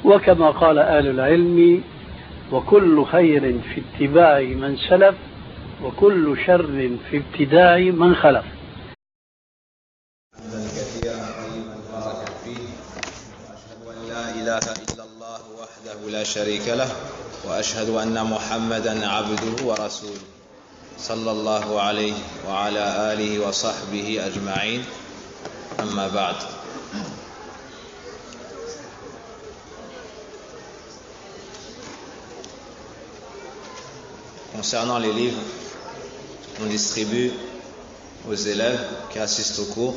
وكما قال أهل العلم: وكل خير في اتباع من سلف وكل شر في ابتداع من خلف. كثيرا طيبا مباركا فيه، واشهد ان لا اله الا الله وحده لا شريك له، واشهد ان محمدا عبده ورسوله صلى الله عليه وعلى اله وصحبه اجمعين. اما بعد. Concernant les livres qu'on distribue aux élèves qui assistent au cours,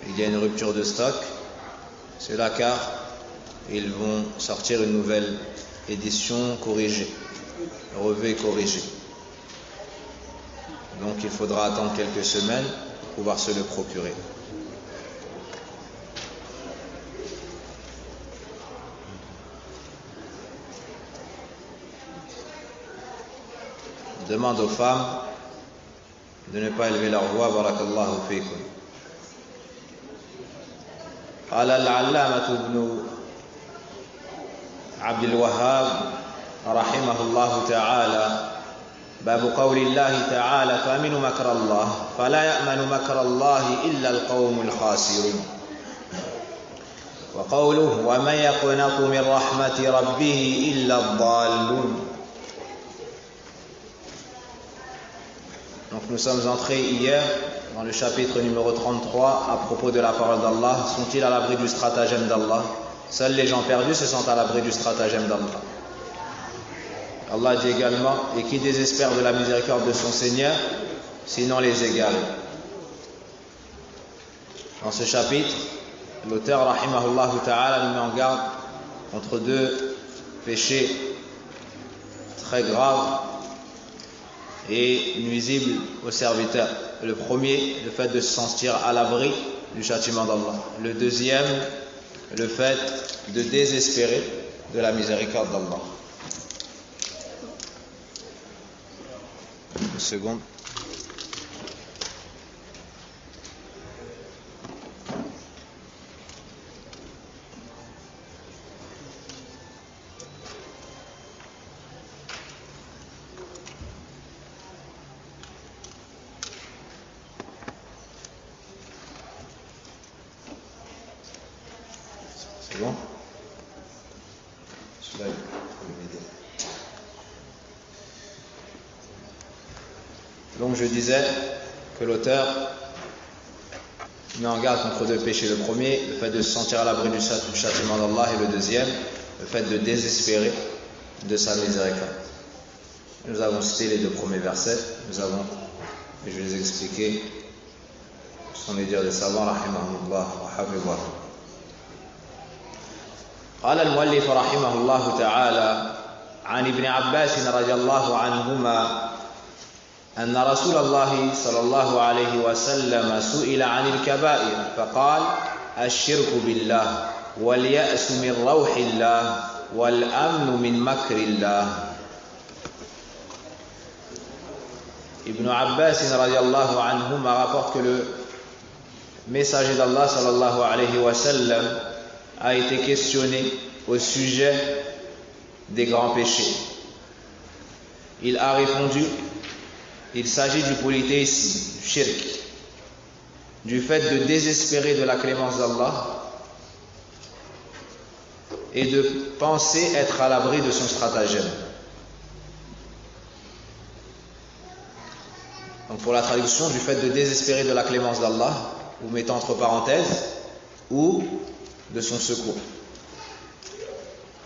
il y a une rupture de stock. C'est là car ils vont sortir une nouvelle édition corrigée, revue et corrigée. Donc il faudra attendre quelques semaines pour pouvoir se le procurer. On demande aux femmes de ne pas élever leur voix. Barakallahu fikum. قال العلامة ابن عبد الوهاب رحمه الله تعالى: باب قول الله تعالى: فأمنوا مكر الله فلا يأمن مكر الله إلا القوم الخاسرون. وقوله: ومن يقنط من رحمة ربه إلا الضالون. Donc nous sommes entrés hier dans le chapitre numéro 33 à propos de la parole d'Allah. Sont-ils à l'abri du stratagème d'Allah? Seuls les gens perdus se sentent à l'abri du stratagème d'Allah. Allah dit également: et qui désespère de la miséricorde de son Seigneur, sinon les égarés. Dans ce chapitre, l'auteur rahimahullah ta'ala nous met en garde contre deux péchés très graves et nuisible au serviteur. Le premier, le fait de se sentir à l'abri du châtiment d'Allah. Le deuxième, le fait de désespérer de la miséricorde d'Allah. Une seconde. C'est bon? Celui-là, il faut m'aider. Donc je disais que l'auteur met en garde contre deux péchés. Le premier, le fait de se sentir à l'abri du châtiment d'Allah, et le deuxième, le fait de désespérer de sa miséricorde. Nous avons cité les deux premiers versets, et je vais les expliquer, ce sont les dires des savants, rahimahullah wa hafizah. قال المؤلف رحمه الله تعالى: عن ابن عباس رضي الله عنهما أن رسول الله صلى الله عليه وسلم سئل عن الكبائر فقال: الشرك بالله واليأس من روح الله والأمن من مكر الله. Ibn Abbas radiallahu anhuma rapporte que le messager d'Allah sallallahu alayhi wa sallam a été questionné au sujet des grands péchés. Il a répondu: il s'agit du polythéisme, du shirk, du fait de désespérer de la clémence d'Allah et de penser être à l'abri de son stratagème. Donc pour la traduction, du fait de désespérer de la clémence d'Allah, vous mettez entre parenthèses, ou de son secours.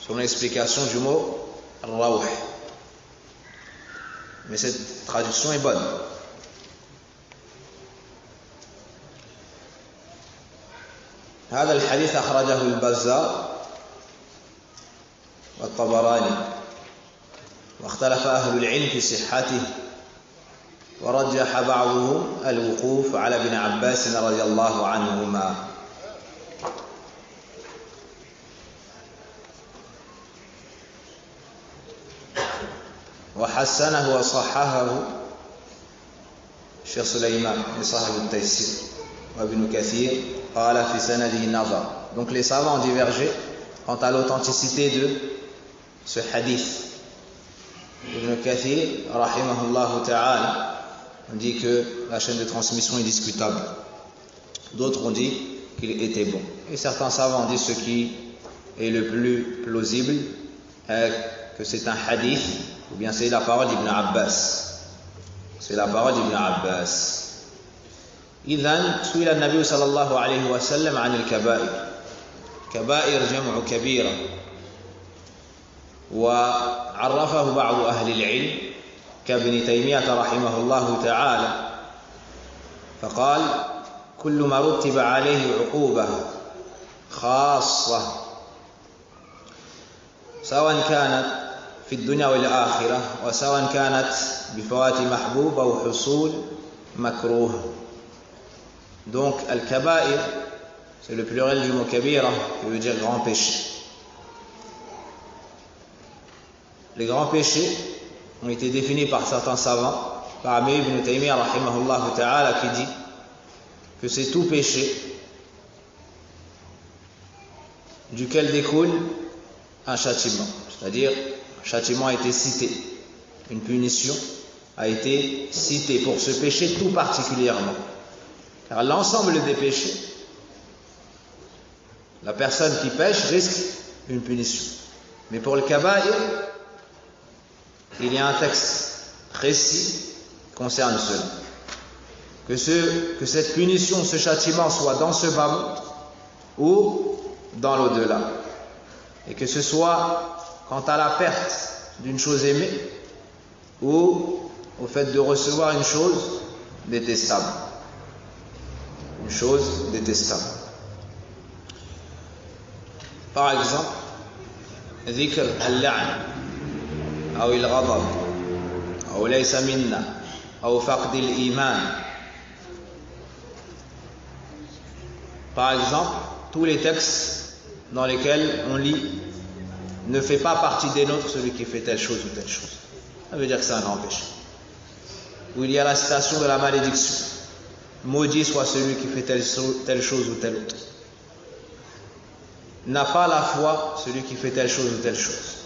Sur l'explication du mot rawh. Mais cette traduction est bonne. هذا الحديث أخرجه البزار والطبراني واختلف أهل العلم في صحته ورجح بعضهم الوقوف على ابن عباس رضي الله عنهما. وحسنه وصححه الشيخ سليمان صاحب التيسير وابن كثير قال في سنده نظر. Donc les savants ont divergé quant à l'authenticité de ce hadith. Ibn Kathir, rahimahullah ta'ala, on dit que la chaîne de transmission est discutable. D'autres ont dit qu'il était bon. Et certains savants disent ce qui est le plus plausible, que c'est un hadith, ou bien c'est la parole d'Ibn Abbas. C'est la parole d'Ibn Abbas. إذن سئل النبي صلى الله عليه وسلم عن الكبائر. كبائر جمع كبيرة. وعرفه بعض أهل العلم كابن تيمية رحمه الله تعالى فقال كل ما رتب عليه عقوبة خاصة سواء كانت في الدنيا والآخرة وسواء كانت بفوات محبوب أو حصول مكروه. Donc al-kaba'ir, c'est le pluriel du mot kabira, qui veut dire grand péché. Les grands péchés ont été définis par certains savants, parmi Ibn Taymiyyah rahimahullah ta'ala, qui dit que c'est tout péché duquel découle un châtiment, c'est-à-dire un châtiment a été cité, une punition a été citée pour ce péché tout particulièrement. Car l'ensemble des péchés, la personne qui pêche risque une punition. Mais pour le kaba'ir, il y a un texte précis qui concerne cela. Que cette punition, ce châtiment soit dans ce bas monde ou dans l'au-delà. Et que ce soit quant à la perte d'une chose aimée ou au fait de recevoir une chose détestable. Une chose détestable. Par exemple, ذكر اللعن أو الغضب أو ليس منا أو فقد الإيمان. Par exemple, tous les textes dans lesquels on lit ne fait pas partie des nôtres celui qui fait telle chose ou telle chose. Ça veut dire que c'est un grand péché. Où il y a la citation de la malédiction. Maudit soit celui qui fait telle chose ou telle autre. N'a pas la foi celui qui fait telle chose ou telle chose.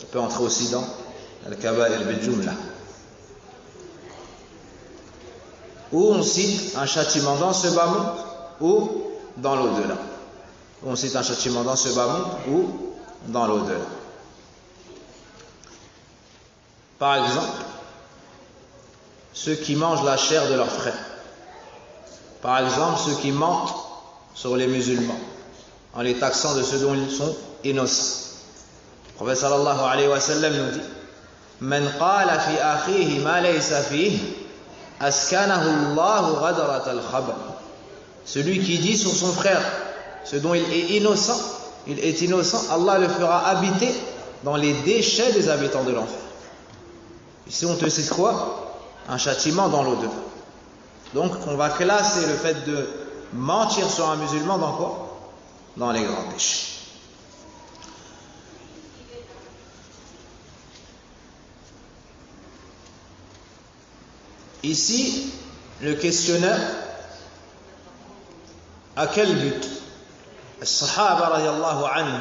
Ça peut entrer aussi dans al-kaba'ir bil-jumla. Où on cite un châtiment dans ce bas monde ou dans l'au-delà. Où on cite un châtiment dans ce bas monde ou dans l'au-delà. Par exemple, ceux qui mangent la chair de leurs frères. Par exemple, ceux qui mentent sur les musulmans en les taxant de ce dont ils sont innocents. Le prophète sallallahu alayhi wa sallam nous dit Man qala fi akhihi ma laysa fihi askanahu Allahu ghadrat al-khabar. Celui qui dit sur son frère ce dont il est innocent, Allah le fera habiter dans les déchets des habitants de l'enfer. Ici on te cite quoi? Un châtiment dans l'au-delà. Donc on va classer le fait de mentir sur un musulman dans quoi? Dans les grands péchés. Ici, le questionneur, à quel but? Les Sahaba radiallahu anhu,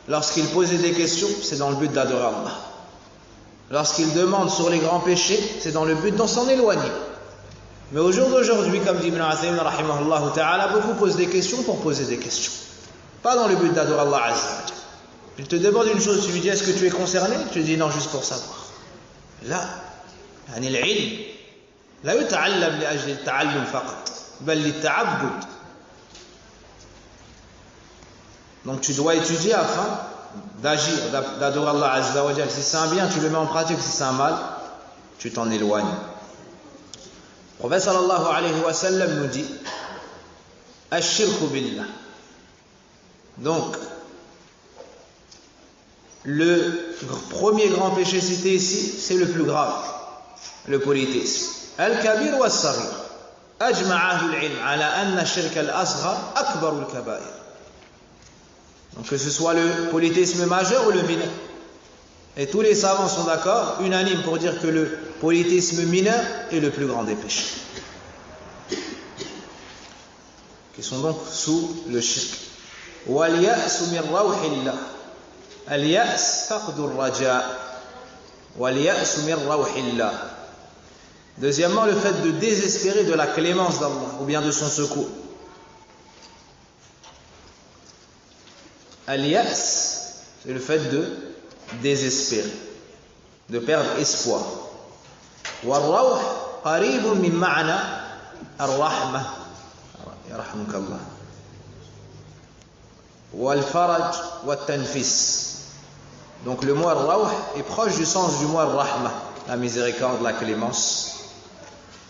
lorsqu'ils posaient des questions, c'est dans le but d'adorer Allah. Lorsqu'ils demandent sur les grands péchés, c'est dans le but d'en s'en éloigner. Mais au jour d'aujourd'hui, comme dit Ibn Athaymin rahimahullah ta'ala, beaucoup posent des questions pour poser des questions. Pas dans le but d'adorer Allah azza wa jalla. Il te demande une chose, tu lui dis est-ce que tu es concerné? Tu lui dis non, juste pour savoir. Là, l'ilm لا يتعلم لأجل التعلم فقط بل للتعبد. Donc tu dois étudier afin d'agir, d'adorer Allah azza wa jalla. Si c'est un bien, tu le mets en pratique. Si c'est un mal, tu t'en éloignes. Le prophète sallallahu alayhi wa sallam nous dit Ash-shirku billah. Donc le premier grand péché cité ici, c'est le plus grave, le polythéisme. Al-kabir wa as-saghir. Ajma' ahli al-ilm ala anna ash-shirk al-asghar akbar al-kaba'ir. Donc que ce soit le polythéisme majeur ou le mineur. Et tous les savants sont d'accord, unanimes pour dire que le polythéisme mineur est le plus grand des péchés. Qui sont donc sous le shirk. وَالْيَأْسُ مِنْ رَوْحِ اللَّهِ. الْيَأْسُ فَقْدُ الرَّجَاءِ وَالْيَأْسُ مِنْ رَوْحِ اللَّهِ. Deuxièmement, le fait de désespérer de la clémence d'Allah ou bien de son secours. Al-Ya's, c'est le fait de désespérer, de perdre espoir. Wal-Rawh, qaribun min ma'na ar-Rahmah. Yarhamuka Allah. Wal-Faraj, wat-Tanfis. Donc le mot ar-Rawh est proche du sens du mot ar-Rahmah, la miséricorde, la clémence.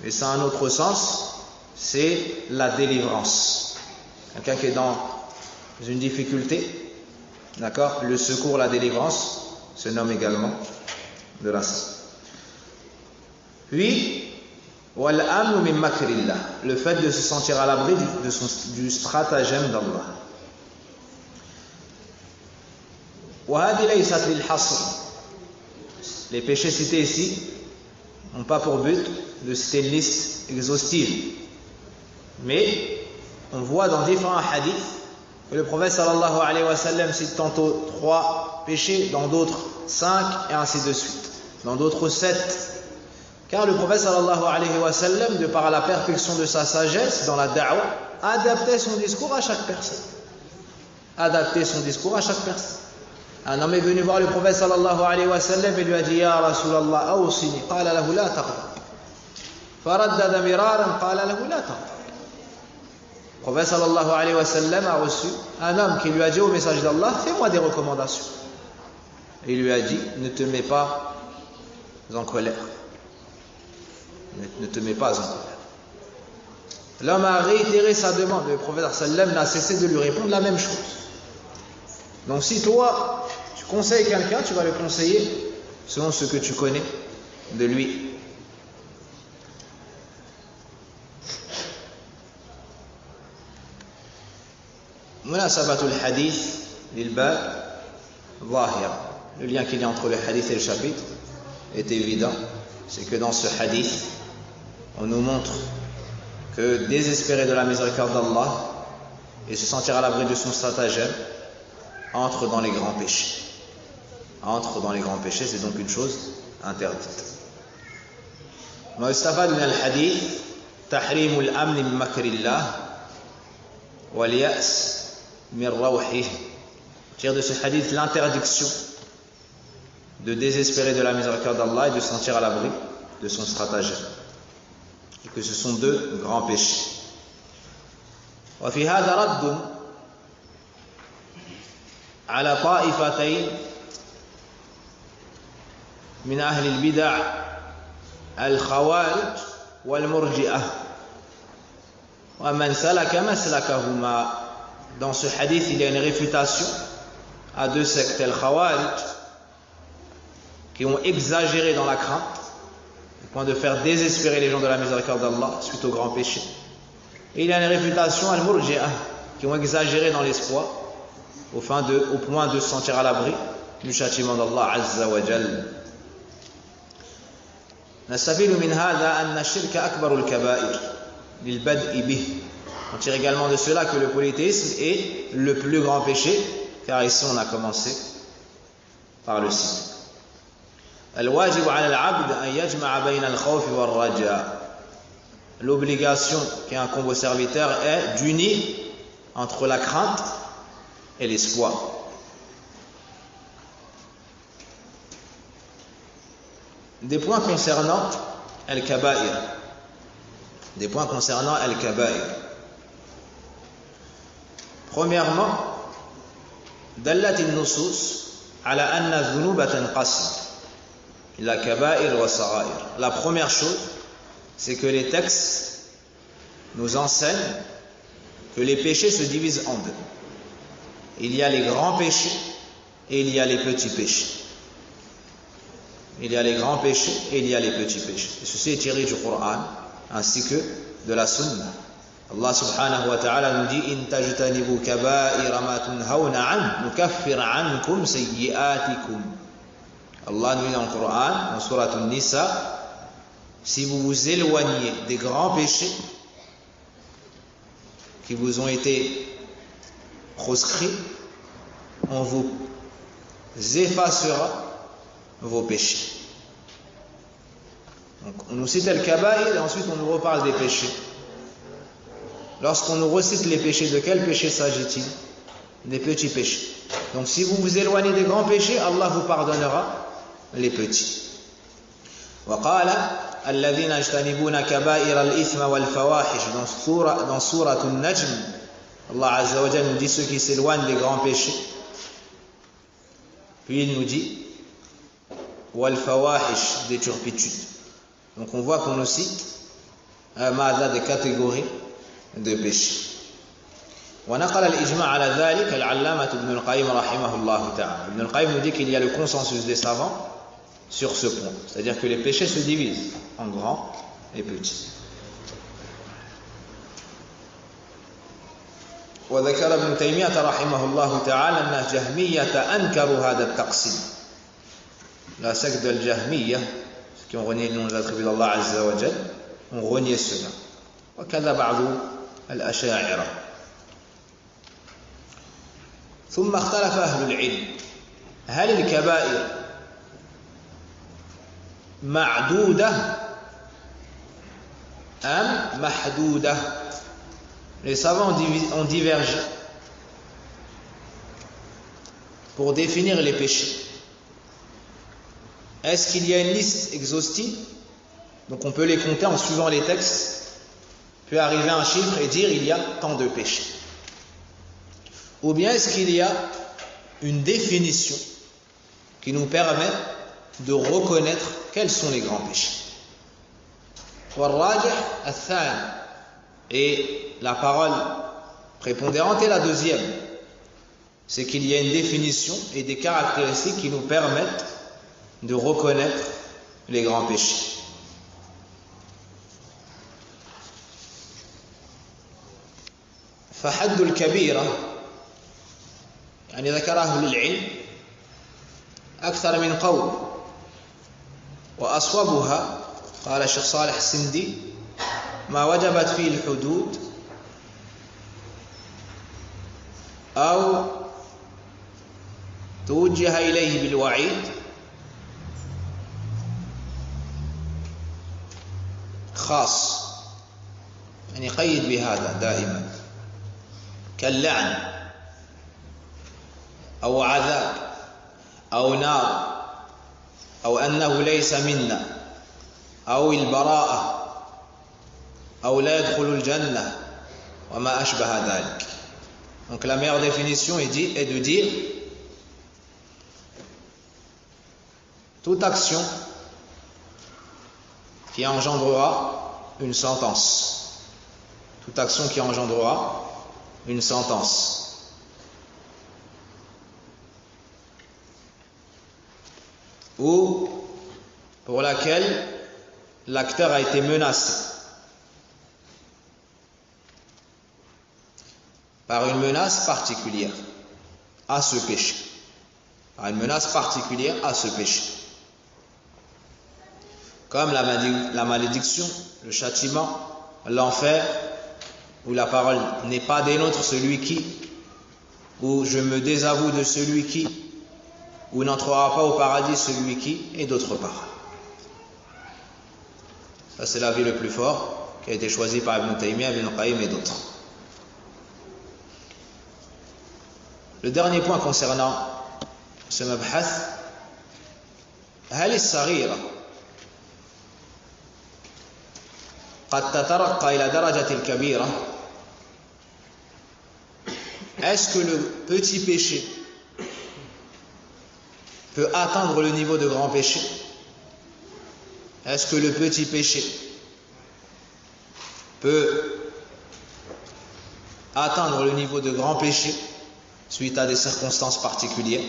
Mais ça a un autre sens, c'est la délivrance. Quelqu'un qui est dans une difficulté, d'accord, le secours, la délivrance se nomme également de la sorte. Puis, wal-amnu min makrillah, le fait de se sentir à l'abri du stratagème d'Allah. Wa hadi laysat lil hasr. Les péchés cités ici n'ont pas pour but de citer une liste exhaustive. Mais on voit dans différents hadiths que le prophète sallallahu alayhi wa sallam cite tantôt 3 péchés, dans d'autres 5 et ainsi de suite. Dans d'autres 7. Car le prophète sallallahu alayhi wa sallam, de par la perfection de sa sagesse dans la da'wah, adaptait son discours à chaque personne. Adaptait son discours à chaque personne. Un homme est venu voir le prophète sallallahu alayhi wa sallam et lui a dit Ya Rasulallah, awsini, qala lahu la taqda. Faraddada miraran, qala lahu la taqda. Le prophète sallallahu alayhi wa sallam a reçu un homme qui lui a dit au message d'Allah, fais-moi des recommandations. Et il lui a dit, ne te mets pas en colère. Ne te mets pas en colère. L'homme a réitéré sa demande. Le prophète sallallahu alayhi wa sallam n'a cessé de lui répondre la même chose. Donc si toi, tu conseilles quelqu'un, tu vas le conseiller selon ce que tu connais de lui. مناسبة الحديث للباب ظاهرة. Le lien qu'il y a entre le hadith et le chapitre est évident. C'est que dans ce hadith, on nous montre que désespérer de la miséricorde d'Allah et se sentir à l'abri de son stratagème entre dans les grands péchés. Entre dans les grands péchés, c'est donc une chose interdite. ما يستفاد من الحديث تحريم الأمن من مكر الله واليأس من روحه. Tire de ce hadith l'interdiction de désespérer de la miséricorde d'Allah et de se sentir à l'abri de son stratagème. Et que ce sont 2 grands péchés. وفي هذا رد على طائفتين من أهل البدع الخوارج والمرجئة ومن سلك مسلكهما. Dans ce hadith, il y a une réfutation à 2 sectes, les Khawarij, qui ont exagéré dans la crainte, au point de faire désespérer les gens de la miséricorde d'Allah suite au grand péché. Et il y a une réfutation al Murji'ah, qui ont exagéré dans l'espoir, au point de se sentir à l'abri du châtiment d'Allah Azza wa Jal. نستفيد من هذا أن الشرك أكبر الكبائر للبدء به. On tire également de cela que le polythéisme est le plus grand péché, car ici on a commencé par le signe. الواجب على العبد أن يجمع بين الخوف والرجاء. L'obligation qui incombe au serviteur est d'unir entre la crainte et l'espoir. Des points concernant al-kaba'ir. Des points concernant al-kaba'ir. Premièrement, دلت النصوص على أن الذنوب تنقسم إلى كبائر وصغائر. La première chose, c'est que les textes nous enseignent que les péchés se divisent en 2. Il y a les grands péchés et il y a les petits péchés. Il y a les grands péchés et il y a les petits péchés. Et ceci est tiré du Coran ainsi que de la Sunna. Allah subhanahu wa ta'ala nous dit in tajtanibu kaba'ira ma tunhauna an nukaffir ankum sayyi'atikum. Allah nous dit dans le Coran, dans Surat An-Nisa, si vous vous éloignez des grands péchés qui vous ont été proscrit, on vous effacera vos péchés. Donc, on nous cite al-kaba'ir et ensuite on nous reparle des péchés. Lorsqu'on nous recite les péchés, de quel péché s'agit-il? Des petits péchés. Donc si vous vous éloignez des grands péchés, Allah vous pardonnera les petits. وقال الذين يجتنبون كبائر الإثم والفواحش dans sourate An-Najm, Allah Azza wa Jalla nous dit ceux qui s'éloignent des grands péchés. Puis il nous dit والفواحش, des turpitudes. Donc on voit qu'on nous cite des catégories de péchés. ونقل الإجماع على ذلك العلامة ابن القيم رحمه الله تعالى. Ibn al-Qayyim nous dit qu'il y a le consensus des savants sur ce point, c'est-à-dire que les péchés se divisent en grands et petits. وذكر ابن تيمية رحمه الله تعالى أن الجهمية أنكروا هذا التقسيم. La secte de l'Jahmiyya, ceux qui ont renié le nom de l'attribut d'Allah Azza wa Jal, ont renié cela. وكذا بعض الأشاعرة. ثم اختلف أهل العلم هل الكبائر معدودة أم محدودة. Les savants ont divergé pour définir les péchés. Est-ce qu'il y a une liste exhaustive, donc on peut les compter en suivant les textes, puis arriver à un chiffre et dire il y a tant de péchés? Ou bien est-ce qu'il y a une définition qui nous permet de reconnaître quels sont les grands péchés? Et la parole prépondérante est la deuxième, c'est qu'il y a une définition et des caractéristiques qui nous permettent de reconnaître les grands péchés. فحد الكبيرة يعني ذكر أهل العلم أكثر من قول وأصوبها قال الشيخ صالح السندي ما وجبت فيه الحدود أو توجه إليه بالوعيد خاص، يعني قيد بهذا دائما، كاللعن أو عذاب أو نار أو أنه ليس منا أو البراءة أو لا يدخل الجنة وما أشبه ذلك. Donc la meilleure définition est de dire toute action qui engendrera une sentence. Toute action qui engendrera une sentence. Ou pour laquelle l'acteur a été menacé par une menace particulière à ce péché. Par une menace particulière à ce péché. Comme la malédiction, le châtiment, l'enfer, où la parole n'est pas des nôtres, celui qui, où je me désavoue de celui qui, où n'entrera pas au paradis celui qui, et d'autre part. Ça c'est l'avis le plus fort qui a été choisi par Ibn Taymiyyah, Ibn Qayyim et d'autres. Le dernier point concernant ce mabhath, هل الصغيرة قد تترقى إلى درجة الكبيرة? Est-ce que le petit péché peut atteindre le niveau de grand péché? Est-ce que le petit péché peut atteindre le niveau de grand péché suite à des circonstances particulières?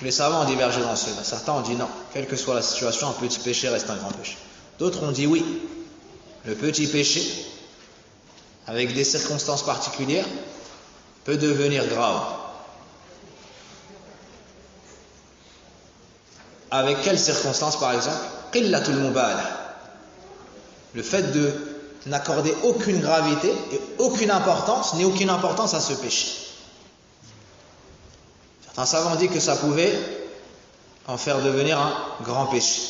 Les savants ont divergé dans cela. Certains ont dit non, quelle que soit la situation, un petit péché reste un grand péché. D'autres ont dit oui, le petit péché, avec des circonstances particulières, peut devenir grave. Avec quelles circonstances, par exemple? Qillatul mubalah. Le fait de n'accorder aucune gravité et aucune importance, ni aucune importance à ce péché. Un savant dit que ça pouvait en faire devenir un grand péché.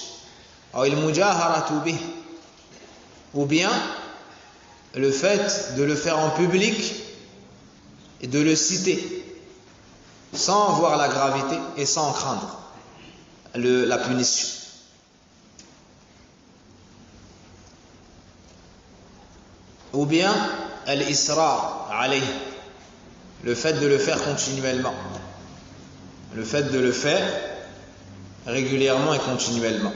Ou bien le fait de le faire en public et de le citer sans voir la gravité et sans craindre la punition. Ou bien al-israr alayh, le fait de le faire continuellement, le fait de le faire régulièrement et continuellement.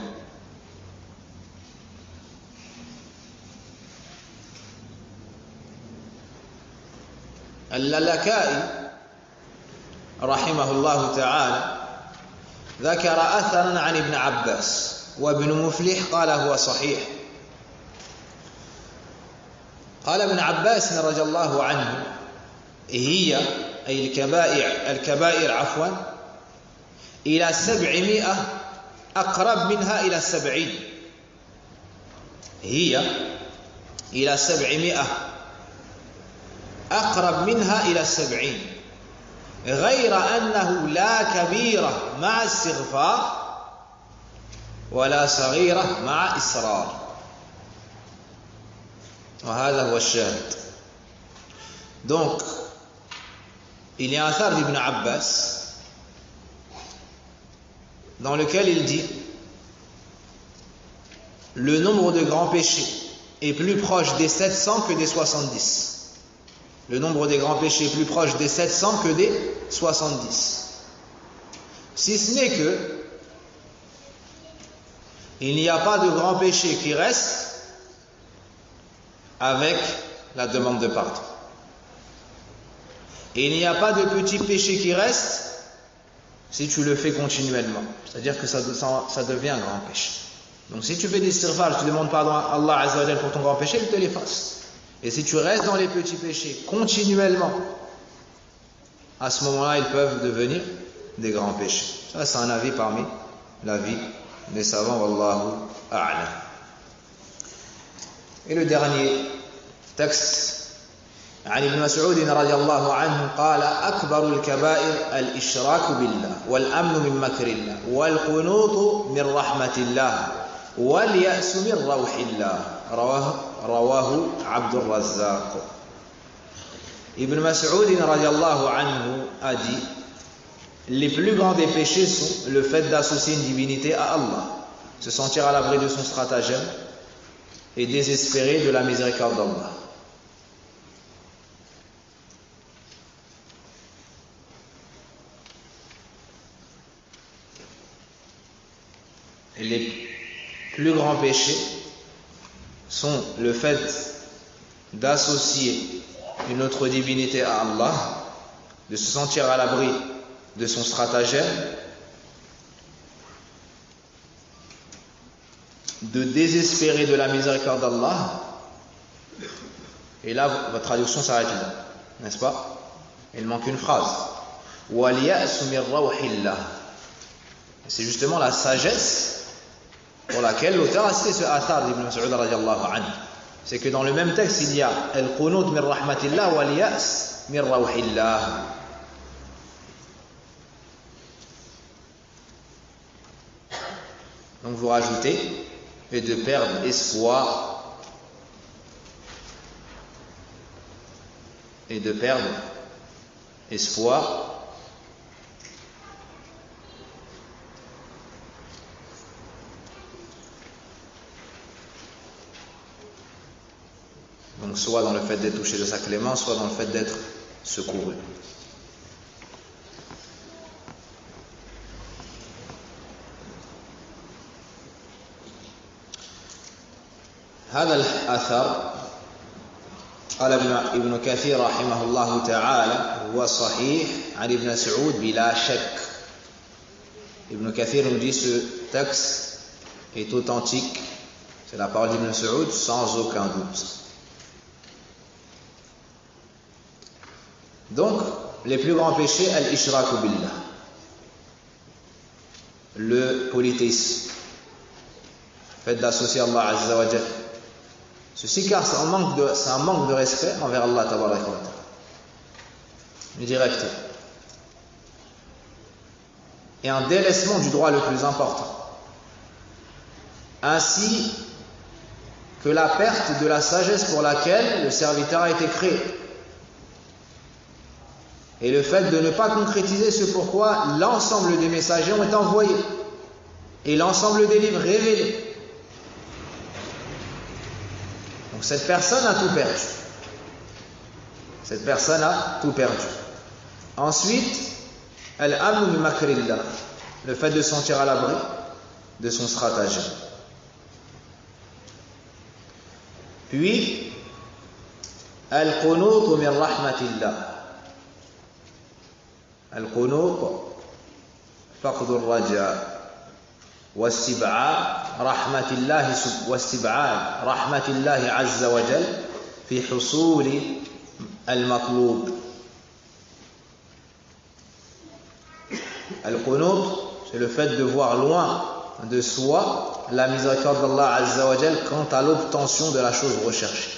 اللالكائي رحمه الله تعالى ذكر أثرا عن ابن عباس وابن مفلح قال هو صحيح. قال ابن عباس رضي الله عنه هي أي الكبائر عفوا إلى 700 أقرب منها إلى 70. هي إلى 700 أقرب منها إلى 70 غير أنه لا كبيرة مع استغفار ولا صغيرة مع إصرار. وهذا هو الشاهد. Donc il y a un athar d'Ibn Abbas dans lequel il dit le nombre de grands péchés est plus proche des 700 que des 70. Le nombre des grands péchés est plus proche des 700 que des 70. Si ce n'est que il n'y a pas de grands péchés qui restent avec la demande de pardon. Et il n'y a pas de petits péchés qui restent si tu le fais continuellement. C'est-à-dire que ça devient un grand péché. Donc si tu fais des istighfar, tu demandes pardon à Allah Azza wa Jal pour ton grand péché, il te l'efface. Et si tu restes dans les petits péchés continuellement, à ce moment-là, ils peuvent devenir des grands péchés. Ça, c'est un avis parmi l'avis des savants. Wallahu a'lam. Et le dernier texte, عن ابن مسعود رضي الله عنه قال أكبر الكبائر الإشراك بالله والأمن من مكر الله والقنوط من رحمة الله واليأس من روح الله. رواه عبد الرزاق. Ibn Mas'ud radiallahu anhu a dit les plus grands des péchés sont le fait d'associer une divinité à Allah, se sentir à l'abri de son stratagème et désespérer de la miséricorde d'Allah. Et les plus grands péchés sont le fait d'associer une autre divinité à Allah, de se sentir à l'abri de son stratagème, de désespérer de la miséricorde d'Allah. Et là, votre traduction s'arrête là, n'est-ce pas? Il manque une phrase. C'est justement la sagesse pour laquelle l'auteur a cité ce athar d'Ibn Mas'ud radiallahu anhu. C'est que dans le même texte, il y a al-qunut min rahmatillah wal yas min rawhillah. Donc vous rajoutez et de perdre espoir et de perdre espoir donc soit dans le fait d'être touché de sa clémence, soit dans le fait d'être secouru. هذا الأثر قال ابن كثير رحمه الله تعالى هو صحيح عن ابن مسعود بلا شك. Ibn Kathir nous dit ce texte est authentique, c'est la parole d'Ibn Mas'ud sans aucun doute. Donc, les plus grands péchés, al-ishraku billah, le polythéisme, le fait d'associer Allah Azza wa Jal. Ceci car c'est un manque de respect envers Allah tabaraka wa ta'ala. Direct. et un délaissement du droit le plus important, ainsi que la perte de la sagesse pour laquelle le serviteur a été créé, et le fait de ne pas concrétiser ce pourquoi l'ensemble des messagers ont été envoyés, et l'ensemble des livres révélés. Donc cette personne a tout perdu. Cette personne a tout perdu. Ensuite, al-amn min makrillah, le fait de se sentir à l'abri de son stratagème. Puis, al-qunut min rahmatillah. Al-qunut faqdu al-raja واستبعاد رحمة الله عز وجل في حصول المطلوب. Al-Qunut, c'est le fait de voir loin de soi la miséricorde d'Allah Azza wa Jal quant à l'obtention de la chose recherchée.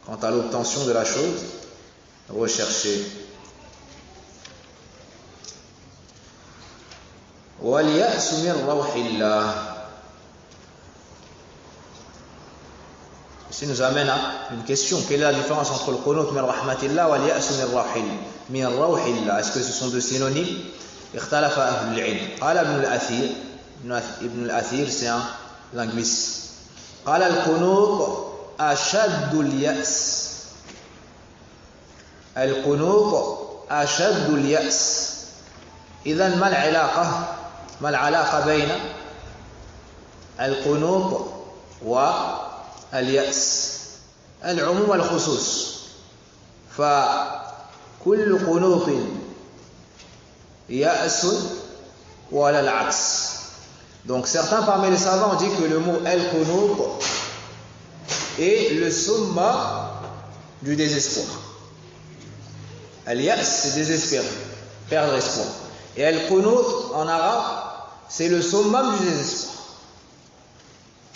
Quant à l'obtention de la chose recherchée. وَالْيَأْسُ مِنْ رَوْحِ اللَّهِ. Ceci nous amène à une question. Quelle est la différence entre le qunut min rahmatillah wal ya'su min rawhillah? Est-ce que ce sont deux synonymes? اختلف أهل العلم. قال ابن الأثير c'est un linguiste. قال القنوط أشد اليأس. القنوط أشد اليأس. إذن ما العلاقة بين القنوط واليأس؟ العموم والخصوص. فكل قنوط يأس ولا العكس. Donc certains parmi les savants ont dit que le mot al-qunut est le summum du désespoir. Al-yas, c'est désespérer, perdre espoir. Et al-qunut en arabe, c'est le summum du désespoir.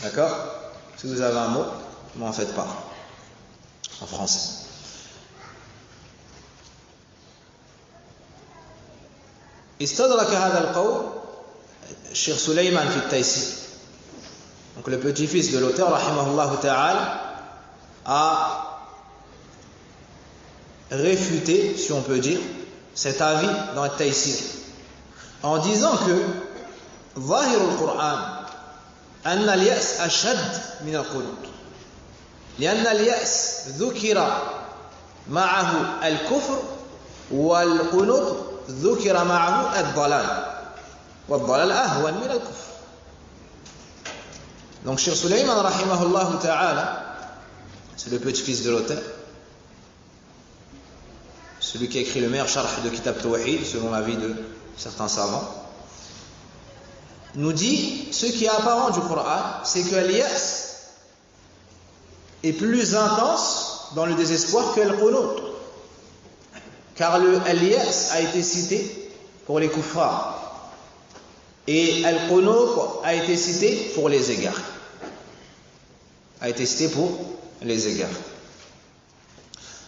D'accord? Si vous avez un mot, ne m'en faites pas en français. استدرك هذا القول الشيخ سليمان في التيسير. Donc le petit-fils de l'auteur rahimahullah ta'ala a réfuté, si on peut dire, cet avis dans le Taysir en disant que ظاهر القرآن أن اليأس أشد من القنوط لأن اليأس ذكر معه الكفر والقنوط ذكر معه الضلال والضلال أهون من الكفر. Donc Cheikh Sulayman rahimahullah ta'ala, c'est le petit-fils de l'auteur, celui qui a écrit le meilleur sharh de Kitab Tawhid selon l'avis de certains savants, nous dit ce qui est apparent du Coran, c'est que l'yas est plus intense dans le désespoir que al-qunut, car le al-yas a été cité pour les kuffars et al-qunut a été cité pour les égards.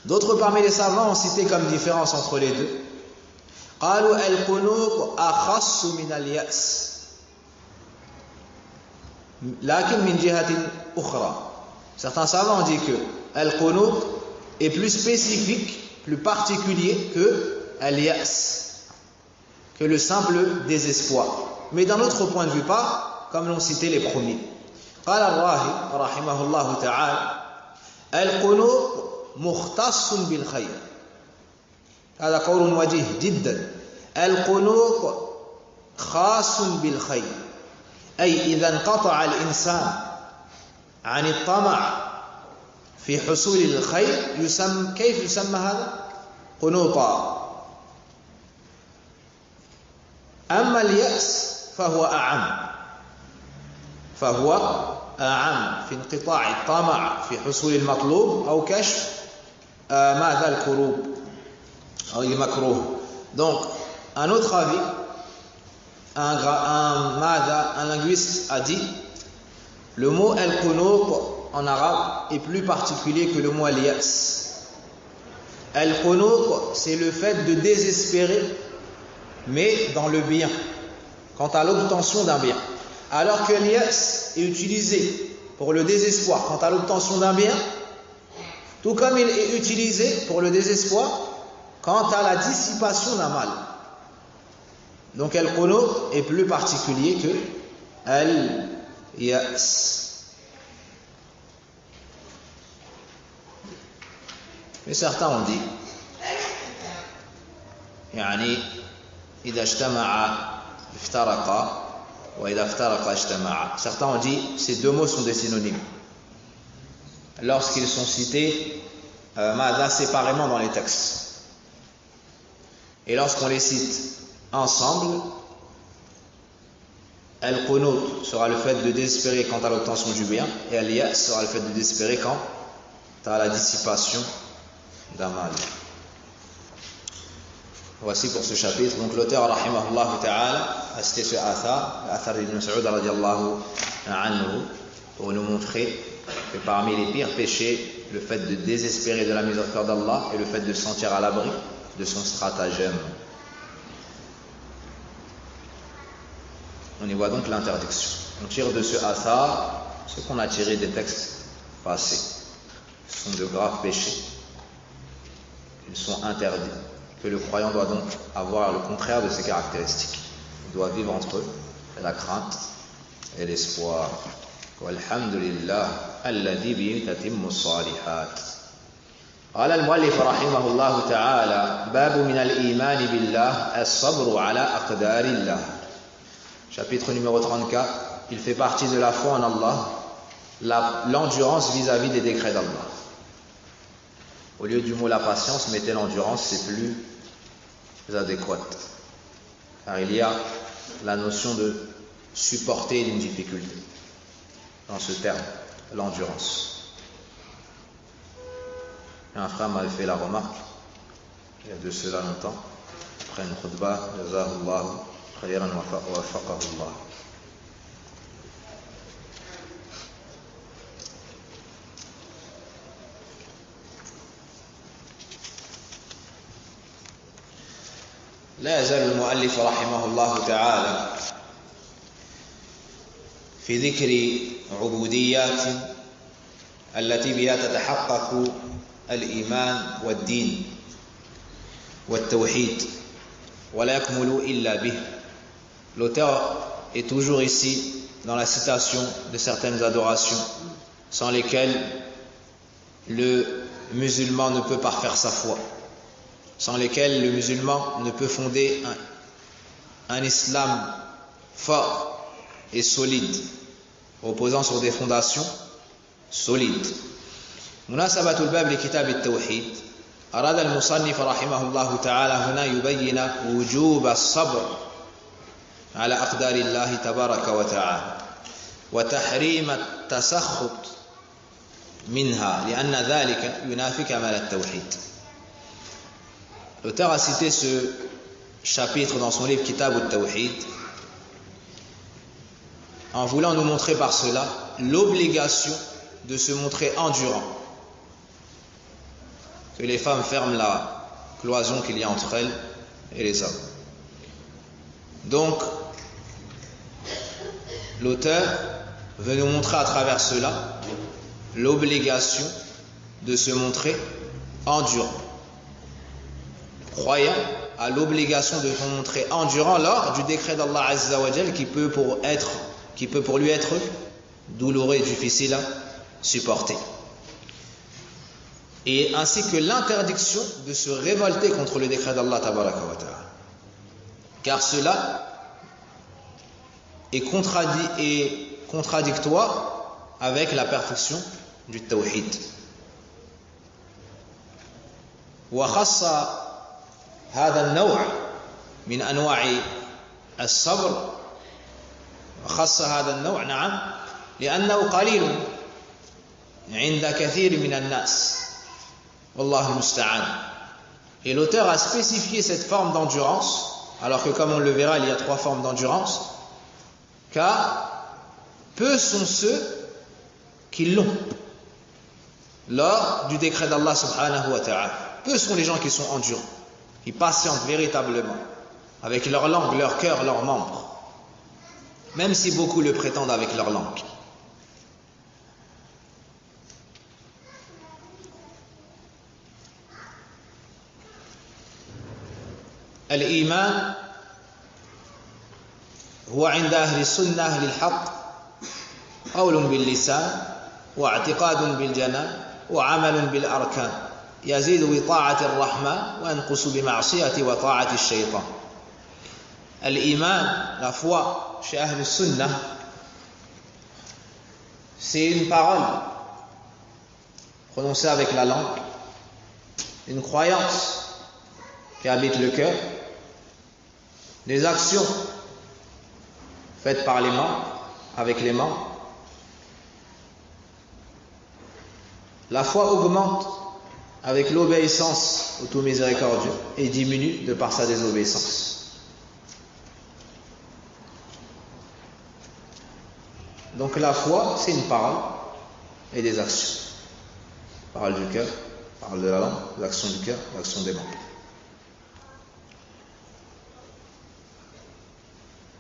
D'autres parmi les savants ont cité comme différence entre les deux. قالوا القنوط أخص من اليأس لكن من جهة أخرى. Certains savants ont dit que al-qunut est plus spécifique, plus particulier que al-yas, que le simple désespoir. Mais d'un autre point de vue, pas comme l'ont cité les premiers. قال الراهي رحمه الله تعالى القنوط مختص بالخير. هذا قول وجيه جدا. القنوط خاص بالخير، أي إذا انقطع الإنسان عن الطمع في حصول الخير كيف يسمى هذا؟ قنوطا. أما اليأس فهو أعم في انقطاع الطمع في حصول المطلوب أو كشف ماذا الكروب أو المكروه. Donc un autre avis, un linguiste a dit le mot al-qunut en arabe est plus particulier que le mot al-yas. Al-qunut, c'est le fait de désespérer mais dans le bien, quant à l'obtention d'un bien. Alors que l'yas est utilisé pour le désespoir quant à l'obtention d'un bien, tout comme il est utilisé pour le désespoir quant à la dissipation d'un mal. Donc al-qunut est plus particulier que al-yas. Mais certains ont dit يعني إذا اجتمع افترقا وإذا افترقا اجتمعا. Certains ont dit ces deux mots sont des synonymes lorsqu'ils sont cités séparément dans les textes. Et lorsqu'on les cite ensemble, al-qunut sera le fait de désespérer quant à l'obtention du bien, et al-yas sera le fait de désespérer quant à la dissipation d'un mal. Voici pour ce chapitre. Donc l'auteur rahimahullah ta'ala a cité ce athar d'Ibn Mas'ud radiyallahu anhu, pour nous montrer que parmi les pires péchés, le fait de désespérer de la miséricorde d'Allah et le fait de se sentir à l'abri de son stratagème. On y voit donc l'interdiction. On tire de ce athar ce qu'on a tiré des textes passés. Ce sont de graves péchés. Ils sont interdits. Que le croyant doit donc avoir le contraire de ses caractéristiques. Il doit vivre entre la crainte et l'espoir. Walhamdulillah alladhi bihi tatimmu as-salihat. قال المؤلف رحمه الله تعالى باب من الإيمان بالله الصبر على أقدار الله. Chapitre numéro 34, il fait partie de la foi en Allah, l'endurance vis-à-vis des décrets d'Allah. Au lieu du mot la patience, mettez l'endurance, c'est plus adéquat. Car il y a la notion de supporter une difficulté dans ce terme, l'endurance. Un frère m'avait fait la remarque, il y a de cela longtemps, après une khutbah, Jazahullahu khayran wa faqahullah. لا يزال المؤلف رحمه الله تعالى في ذكر عبوديات التي بها تتحقق الإيمان والدين والتوحيد ولا يكمل إلا به. L'auteur est toujours ici dans la citation de certaines adorations sans lesquelles le musulman ne peut parfaire sa foi, sans lesquels le musulman ne peut fonder un islam fort et solide, reposant sur des fondations solides. مناسبة الباب لكتاب التوحيد أراد المصنف رحمه الله تعالى هنا يبين وجوب الصبر على أقدار الله تبارك وتعالى وتحريم التسخط منها لأن ذلك ينافي كمال التوحيد. L'auteur a cité ce chapitre dans son livre Kitab al-Tawhid en voulant nous montrer par cela l'obligation de se montrer endurant, que les femmes ferment la cloison qu'il y a entre elles et les hommes. Donc, l'auteur veut nous montrer à travers cela l'obligation de se montrer endurant. Croyant à l'obligation de se montrer endurant lors du décret d'Allah Azza wa Jal qui peut pour lui être douloureux et difficile à supporter. Et ainsi que l'interdiction de se révolter contre le décret d'Allah Tabaraka wa Ta'ala. Car cela est contradictoire avec la perfection du tawhid. وخص هذا النوع من أنواع الصبر وخص هذا النوع نعم لأنه قليل عند كثير من الناس والله المستعان. Et l'auteur a spécifié cette forme d'endurance, alors que comme on le verra, il y a 3 formes d'endurance, car peu sont ceux qui l'ont lors du décret d'Allah subhanahu wa ta'ala. Peu sont les gens qui sont endurants, qui patientent véritablement avec leur langue, leur cœur, leurs membres même si beaucoup le prétendent avec leur langue. الإيمان هو عند أهل السنة أهل الحق قول باللسان واعتقاد بالجنان وعمل بالأركان يزيد بطاعة الرحمن وينقص بمعصية وطاعة الشيطان. الإيمان, la foi chez أهل السنة, c'est une parole prononcée avec la langue, une croyance qui habite le cœur, des actions faites par les mains, avec les mains. La foi augmente avec l'obéissance au tout miséricordieux et diminue de par sa désobéissance. Donc la foi, c'est une parole et des actions. Parole du cœur, parole de la langue, l'action du cœur, l'action des mains.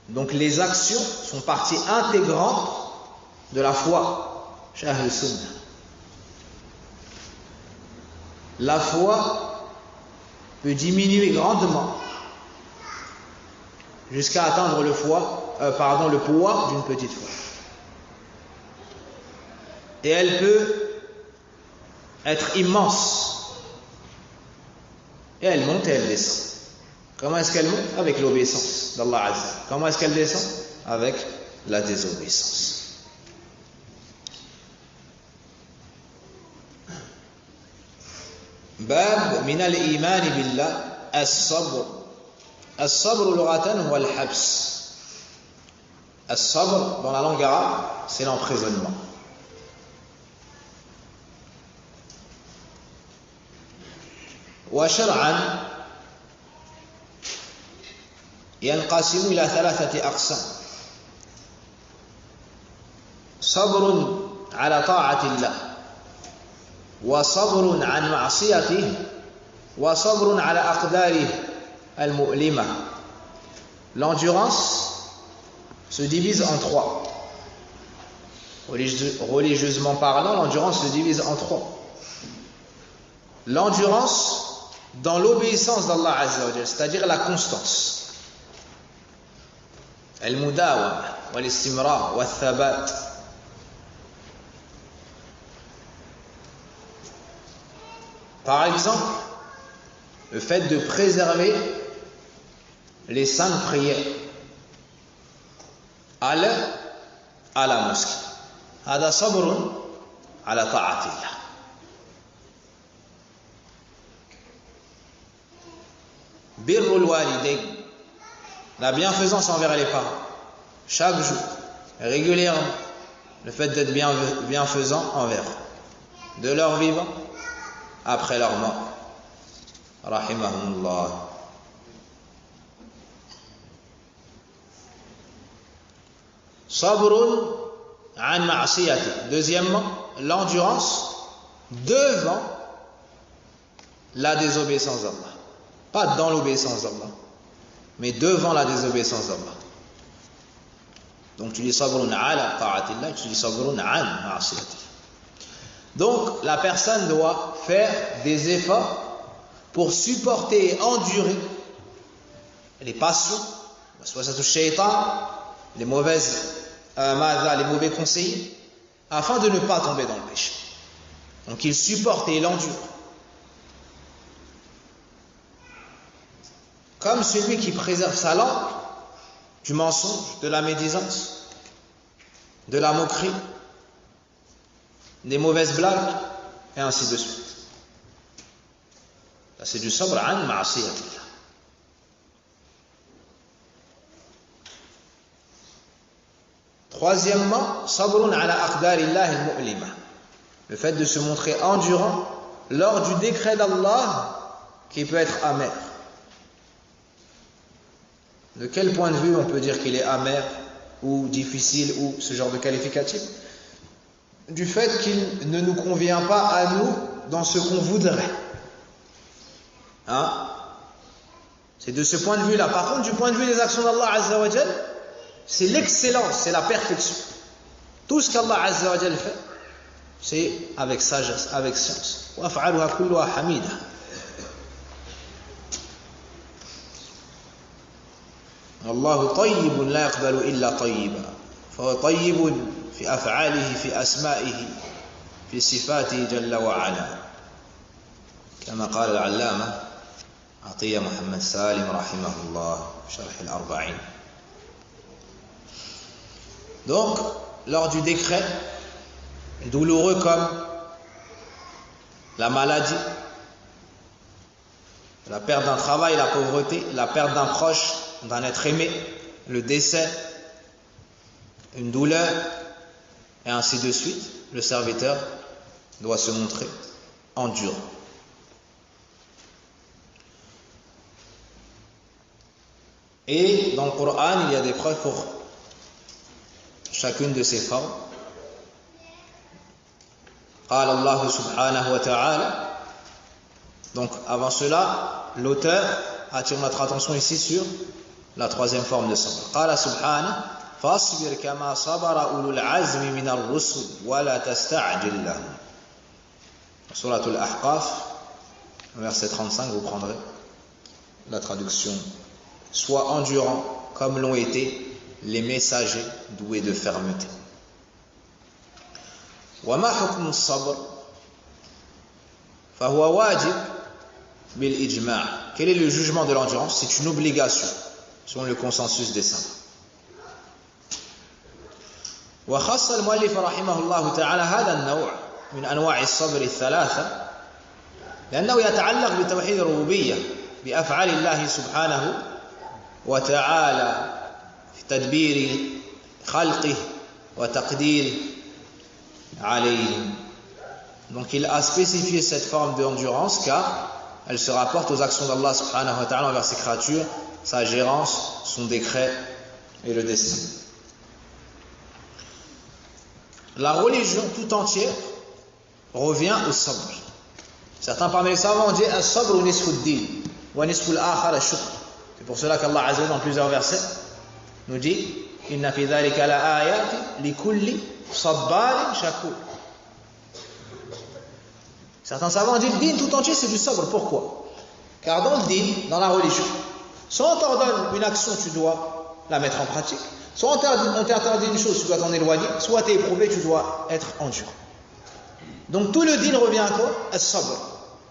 Donc les actions sont partie intégrante de la foi chez Ahl Sunnah. La foi peut diminuer grandement jusqu'à atteindre le poids d'une petite foi. Et elle peut être immense. Et elle monte et elle descend. Comment est-ce qu'elle monte? Avec l'obéissance d'Allah Azza. Comment est-ce qu'elle descend? Avec la désobéissance. باب من الإيمان بالله الصبر. الصبر لغة هو الحبس. الصبر dans la langue arabe, c'est l'emprisonnement. وشرعا ينقسم إلى ثلاثة أقسام. صبر على طاعة الله وصبر عن معصيته وصبر على أقداره المؤلمة. L'endurance se divise en trois. Religieusement parlant, l'endurance se divise en trois. L'endurance dans l'obéissance d'Allah Azza wa Jalla, c'est-à-dire la constance. المداومة والاستمرار والثبات. Par exemple, le fait de préserver les saintes prières à l'heure à la mosquée. هذا صبر على طاعة الله. بر الوالدين, la bienfaisance envers les parents, chaque jour, régulièrement, le fait d'être bienfaisant envers eux, de leur vivant, après leur mort. Rahimahumullah. Sabrun an ma'siyati. Deuxièmement, l'endurance devant la désobéissance d'Allah. Pas dans l'obéissance d'Allah, mais devant la désobéissance d'Allah. Donc tu dis sabrun ala ta'atillah, tu dis sabrun an ma'siyati. Donc la personne doit faire des efforts pour supporter et endurer les passions, les mauvais conseils, afin de ne pas tomber dans le péché. Donc il supporte et il endure. Comme celui qui préserve sa langue du mensonge, de la médisance, de la moquerie, des mauvaises blagues, et ainsi de suite. Là, c'est du sabr an ma'asiyatillah. Troisièmement, sabrun ala aqdarillah al-mu'lima. Le fait de se montrer endurant lors du décret d'Allah qui peut être amer. De quel point de vue on peut dire qu'il est amer ou difficile ou ce genre de qualificatif? Du fait qu'il ne nous convient pas à nous dans ce qu'on voudrait. Hein? C'est de ce point de vue-là. Par contre, du point de vue des actions d'Allah Azza wa Jal, c'est l'excellence, c'est la perfection. Tout ce qu'Allah Azza wa Jal fait, c'est avec sagesse, avec science. وَأَفْعَلُهَا كُلُّهَا حَمِيدًا. الله طيب لا يقبل إلا طيبا فهو طيب في أفعاله في أسمائه في صفاته جل وعلا كما قال العلامة عطية محمد سالم رحمه الله في شرح الأربعين. Donc, lors du décret, douloureux comme la maladie, la perte d'un travail, la pauvreté, la perte d'un proche, d'un être aimé, le décès, une douleur, et ainsi de suite, le serviteur doit se montrer endurant. Et dans le Coran, il y a des preuves pour chacune de ces formes. قال الله سبحانه وتعالى. Donc avant cela, l'auteur attire notre attention ici sur la troisième forme de sabr. قال سبحانه فاصبر كما صبر أولو العزم من الرسل ولا تستعجل لهم. Surat al-Ahqaf, verset 35, vous prendrez la traduction. Sois endurant comme l'ont été les messagers doués de fermeté. وما حكم الصبر فهو واجب بالإجماع. Quel est le jugement de l'endurance? C'est une obligation selon le consensus des savants. وخص المؤلف رحمه الله تعالى هذا النوع من أنواع الصبر الثلاثة لأنه يتعلق بتوحيد الربوبية بأفعال الله سبحانه وتعالى في تدبير خلقه وتقدير عليهم. Donc il a spécifié cette forme d'endurance car elle se rapporte aux actions d'Allah subhanahu wa ta'ala envers ses créatures, sa gérance, son décret et le destin. La religion tout entière revient au sabr. Certains parmi les savants ont dit as-sabr nisfu ad-din wa nisfu al-akhar ash-shukr. C'est pour cela qu'Allah Azza wa Jalla dans plusieurs versets nous dit inna fi dhalika la ayatin li kulli sabbarin shakur. Certains savants ont dit le din tout entier c'est du sabr. Pourquoi? Car dans le din, dans la religion, soit on t'ordonne une action, tu dois la mettre en pratique, soit on t'interdit une chose, tu dois t'en éloigner, soit tu es éprouvé, tu dois être endurant. Donc tout le din revient à quoi? As-sabr.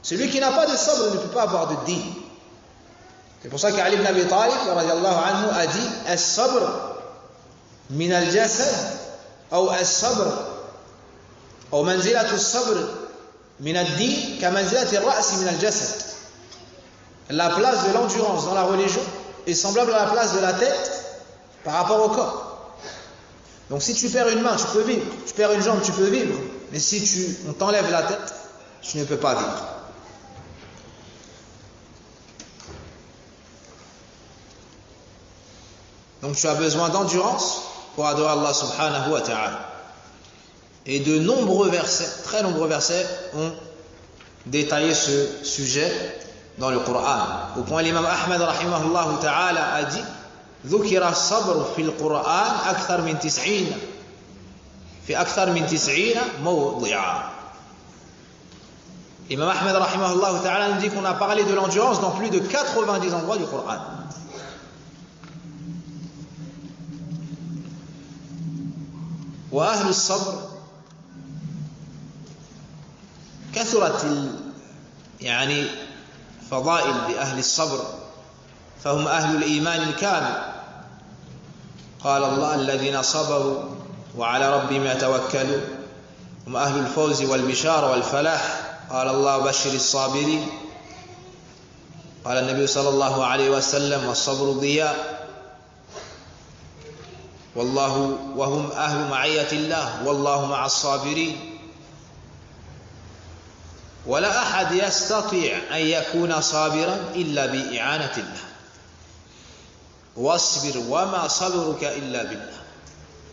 Celui qui n'a pas de sabr ne peut pas avoir de din. C'est pour ça qu'Ali ibn Abi Talib radiyallahu anhu a dit as-sabr min al-jasad ou as-sabr ou manzilatu as-sabr min ad-din ka manzilati ar-ra's min al-jasad. La place de l'endurance dans la religion est semblable à la place de la tête par rapport au corps. Donc si tu perds une main, tu peux vivre. Tu perds une jambe, tu peux vivre. Mais si on t'enlève la tête, tu ne peux pas vivre. Donc tu as besoin d'endurance pour adorer Allah subhanahu wa ta'ala. Et de nombreux versets, très nombreux versets, ont détaillé ce sujet dans le Coran. Au point l'imam Ahmad rahimahullah ta'ala a dit ذكر الصبر في القرآن أكثر من 90 في أكثر من 90 موضعا. Imam Ahmad rahimahullah ta'ala nous dit qu'on a parlé de l'endurance dans plus de 90 endroits du Coran. وأهل الصبر كثرت يعني فضائل لأهل الصبر فهم أهل الإيمان الكامل. قال الله الذين صبروا وعلى ربهم يتوكلون هم أهل الفوز والبشارة والفلاح. قال الله بشر الصابرين. قال النبي صلى الله عليه وسلم والصبر ضياء والله وهم أهل معية الله والله مع الصابرين. ولا أحد يستطيع أن يكون صابرا إلا بإعانة الله. واصبر وما صبرك إلا بالله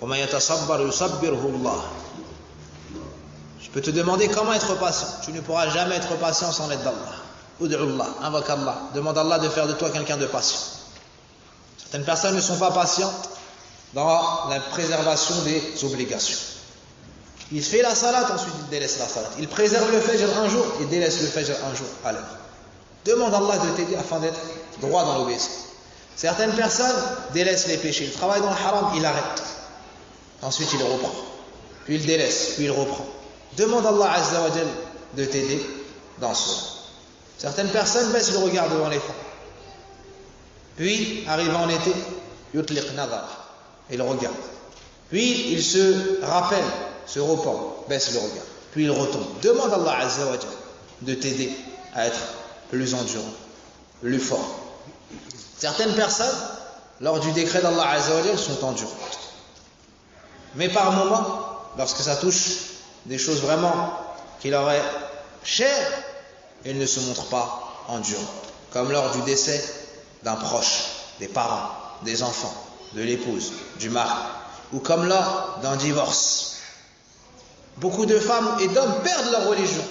ومن يتصبر يصبره الله. Je peux te demander comment être patient. Tu ne pourras jamais être patient sans l'aide d'Allah. Ud'u Allah, invoque Allah. Demande à Allah de faire de toi quelqu'un de patient. Certaines personnes ne sont pas patientes dans la préservation des obligations. Il fait la salat, ensuite il délaisse la salat. Il préserve le fajr un jour, il délaisse le fajr un jour à l'heure. Demande à Allah de t'aider afin d'être droit dans l'obéissance. Certaines personnes délaissent les péchés. Ils travaillent dans le haram, il arrête. Ensuite il reprend. Puis il délaisse, puis il reprend. Demande à Allah Azza wa Jal de t'aider dans cela. Certaines personnes baissent le regard devant les femmes. Puis, arrivant en été, yutliq nadar, il regarde. Puis, il se rappelle, se repent, baisse le regard. Puis, il retombe. Demande à Allah Azza wa Jal de t'aider à être plus endurant, plus fort. Certaines personnes, lors du décret d'Allah Azza wa Jal, sont endurantes. Mais par moments, lorsque ça touche des choses vraiment qui leur est chères, ils ne se montrent pas endurants. Comme lors du décès d'un proche, des parents, des enfants, de l'épouse, du mari, ou comme lors d'un divorce. Beaucoup de femmes et d'hommes perdent leur religion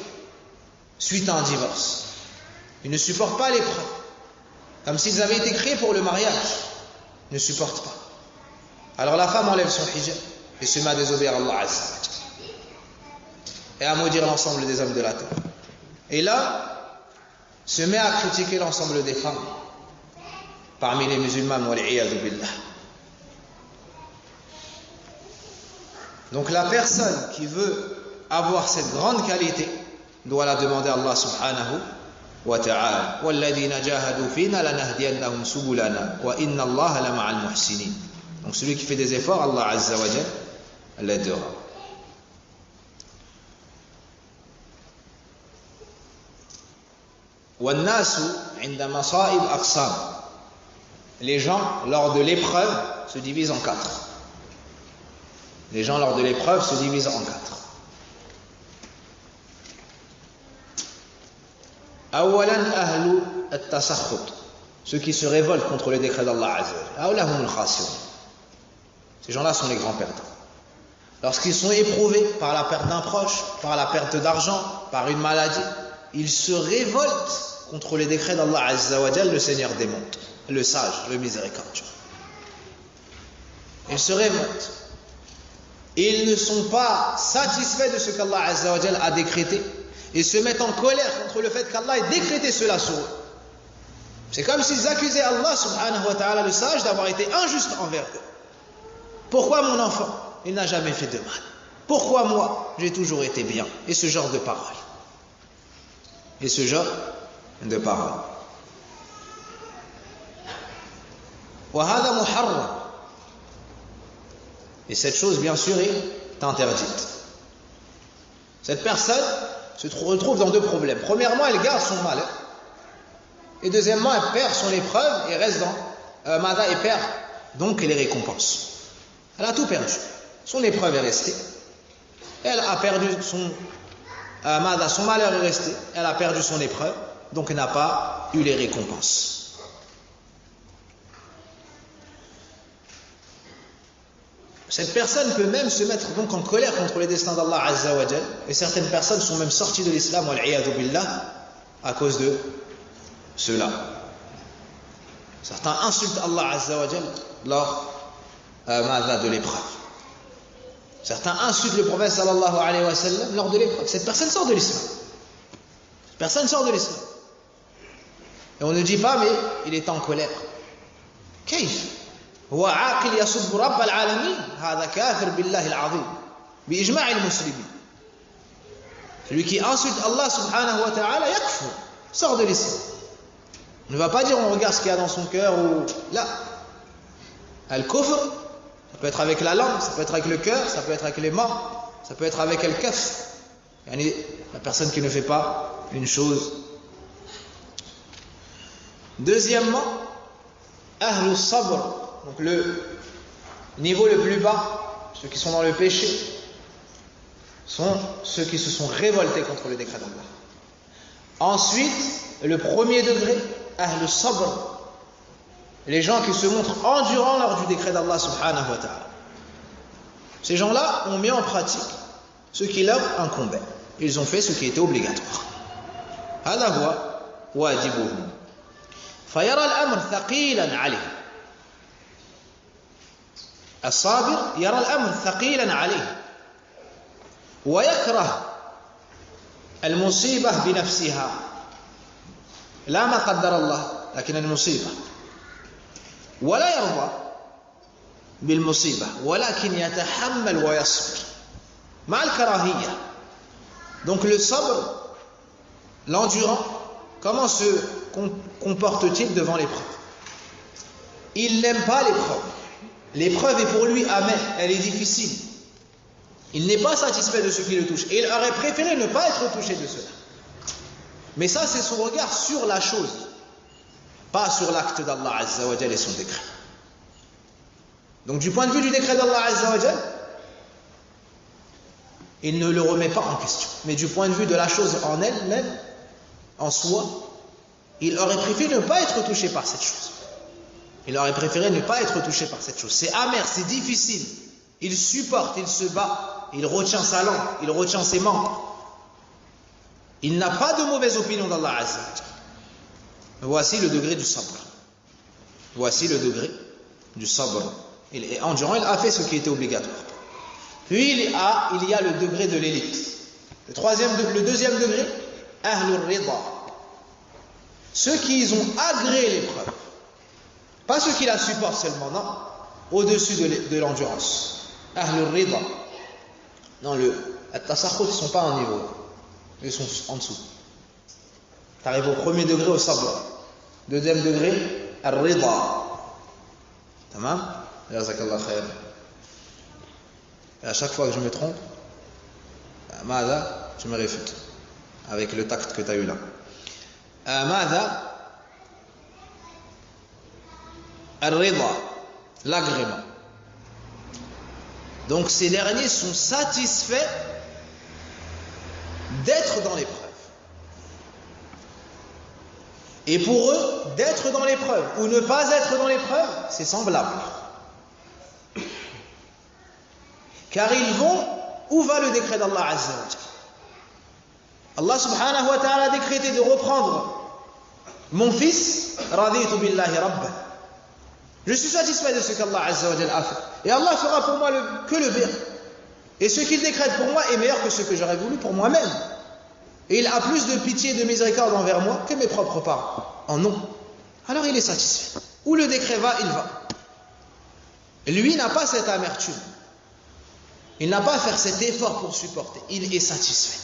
suite à un divorce. Ils ne supportent pas l'épreuve, comme s'ils avaient été créés pour le mariage. Ils ne supportent pas. Alors la femme enlève son hijab et se met à désobéir à Allah Azza wa Jalla et à maudire l'ensemble des hommes de la terre. Et là, se met à critiquer l'ensemble des femmes parmi les musulmans, wal-'iyadhu billah. Donc la personne qui veut avoir cette grande qualité doit la demander à Allah subhanahu wa ta'ala. وَالَّذِينَ جَاهَدُوا فِينَا لَنَهْدِيَنَّهُمْ سُبُلَنَا وَإِنَّ اللَّهَ لَمَعَ الْمُحْسِنِينَ. Donc celui qui fait des efforts, Allah Azza wa Jalla l'aidera. وَالنَّاسُ عِنْدَ مَصَائِبْ أَقْسَامٍ. Les gens, lors de l'épreuve, se divisent en quatre. Les gens, lors de l'épreuve, se divisent en quatre. أولاً أهل التسخط, ceux qui se révoltent contre le décret d'Allah Azza wa Jalla. هؤلاء هم الخاسرون. Ces gens-là sont les grands perdants. Lorsqu'ils sont éprouvés par la perte d'un proche, par la perte d'argent, par une maladie, ils se révoltent contre les décrets d'Allah Azza wa Jalla, le Seigneur des mondes, le sage, le miséricordieux. Ils se révoltent. Ils ne sont pas satisfaits de ce qu'Allah Azza wa Jalla a décrété et se mettent en colère contre le fait qu'Allah ait décrété cela sur eux. C'est comme s'ils accusaient Allah subhanahu wa ta'ala, le sage, d'avoir été injuste envers eux. Pourquoi mon enfant, il n'a jamais fait de mal? Pourquoi moi, j'ai toujours été bien? Et ce genre de paroles. Et ce genre de paroles. وَهَذَا مُحَرَّمٌ. Et cette chose, bien sûr, est interdite. Cette personne se retrouve dans deux problèmes. Premièrement, elle garde son malheur. Et deuxièmement, elle perd son épreuve et reste dans Mada et perd donc les récompenses. Elle a tout perdu. Son épreuve est restée. Elle a perdu son Mada, son malheur est resté. Elle a perdu son épreuve, donc elle n'a pas eu les récompenses. Cette personne peut même se mettre donc en colère contre les destins d'Allah Azza wa Jal, et certaines personnes sont même sorties de l'islam, wal-'iyadhu billah, à cause de cela. Certains insultent Allah Azza wa Jal lors de l'épreuve. Certains insultent le prophète sallallahu alayhi wa sallam lors de l'épreuve. Cette personne sort de l'islam. Cette personne sort de l'islam. Et on ne dit pas, mais il est en colère. كيف؟ هو عاقل يسب رب العالمين هذا كافر بالله العظيم بإجماع المسلمين. Celui qui insulte Allah subhanahu wa ta'ala yakfur, sort de l'islam. On ne va pas dire on regarde ce qu'il y a dans son cœur ou là. Al-kufr, ça peut être avec la langue, ça peut être avec le cœur, ça peut être avec les mains, ça peut être avec al-kaf. La personne qui ne fait pas une chose. Deuxièmement, ahlus sabr, donc le niveau le plus bas, ceux qui sont dans le péché, sont ceux qui se sont révoltés contre le décret d'Allah. Ensuite, le premier degré, ahlus sabr, les gens qui se montrent endurants lors du décret d'Allah subhanahu wa ta'ala. Ces gens-là ont mis en pratique ce qui leur incombait. Ils ont fait ce qui était obligatoire. هذا هو واجبهم. فيرى الأمر ثقيلا عليه. الصابر يرى الأمر ثقيلا عليه ويكره المصيبة بنفسها لا ما قدر الله لكن المصيبة ولا يرضى بالمصيبة ولكن يتحمل ويصبر مع الكراهية. Donc le sabr, l'endurant, comment se comporte-t-il devant l'épreuve? Il n'aime pas l'épreuve. L'épreuve est pour lui amère, elle est difficile. Il n'est pas satisfait de ce qui le touche et il aurait préféré ne pas être touché de cela. Mais ça, c'est son regard sur la chose, pas sur l'acte d'Allah Azza wa Jal et son décret. Donc du point de vue du décret d'Allah Azza wa Jal, il ne le remet pas en question. Mais du point de vue de la chose en elle-même, en soi, il aurait préféré ne pas être touché par cette chose. Il aurait préféré ne pas être touché par cette chose. C'est amer, c'est difficile. Il supporte, il se bat, il retient sa langue, il retient ses membres. Il n'a pas de mauvaise opinion d'Allah Azza wa Jal. Voici le degré du sabr. Voici le degré du sabr. Il est endurant, il a fait ce qui était obligatoire. Puis il y a le degré de l'élite. Le deuxième degré, Ahlur Rida. Ceux qui ont agréé l'épreuve. Pas ceux qui la supportent seulement, non. Au-dessus de l'endurance. Ahlur Rida. Non, le Tasakhut, ils ne sont pas en niveau. Ils sont en dessous. Tu arrives au premier degré au sabr. Deuxième degré, Ar-Rida. Tamam? Jazakallah khair. Et à chaque fois que je me trompe, Mada, je me réfute. Avec le tact que tu as eu là. Mada, Ar-Rida, l'agrément. Donc ces derniers sont satisfaits d'être dans l'épreuve. Et pour eux, d'être dans l'épreuve ou ne pas être dans l'épreuve, c'est semblable. Car ils vont où va le décret d'Allah Azza wa Jal. Allah subhanahu wa ta'ala a décrété de reprendre mon fils, raditu billahi rabba. Je suis satisfait de ce qu'Allah Azza wa Jal a fait. Et Allah fera pour moi que le bien. Et ce qu'il décrète pour moi est meilleur que ce que j'aurais voulu pour moi-même. Et il a plus de pitié et de miséricorde envers moi que mes propres parents. En ont. Alors il est satisfait. Où le décret va, il va. Et lui n'a pas cette amertume. Il n'a pas à faire cet effort pour supporter. Il est satisfait.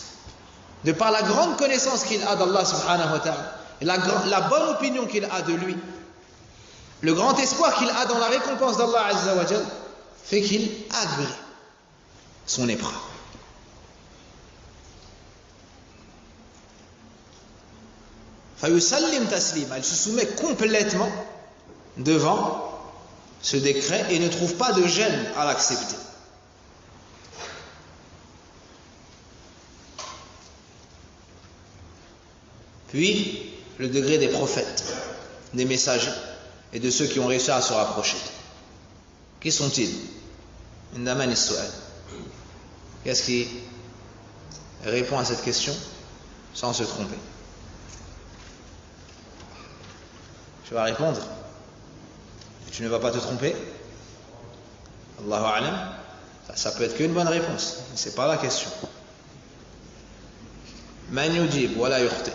De par la grande connaissance qu'il a d'Allah subhanahu wa ta'ala, la bonne opinion qu'il a de lui, le grand espoir qu'il a dans la récompense d'Allah Azza wa Jal, fait qu'il agrée son épreuve. Fayusallim taslima, il se soumet complètement devant ce décret et ne trouve pas de gêne à l'accepter. Puis, le degré des prophètes, des messagers et de ceux qui ont réussi à se rapprocher. Qui sont-ils? Qu'est-ce qui répond à cette question sans se tromper? Tu vas répondre et tu ne vas pas te tromper? Allahu a'lam. Ça peut être qu'une bonne réponse, mais ce n'est pas la question. Man yujib wa la yukhti.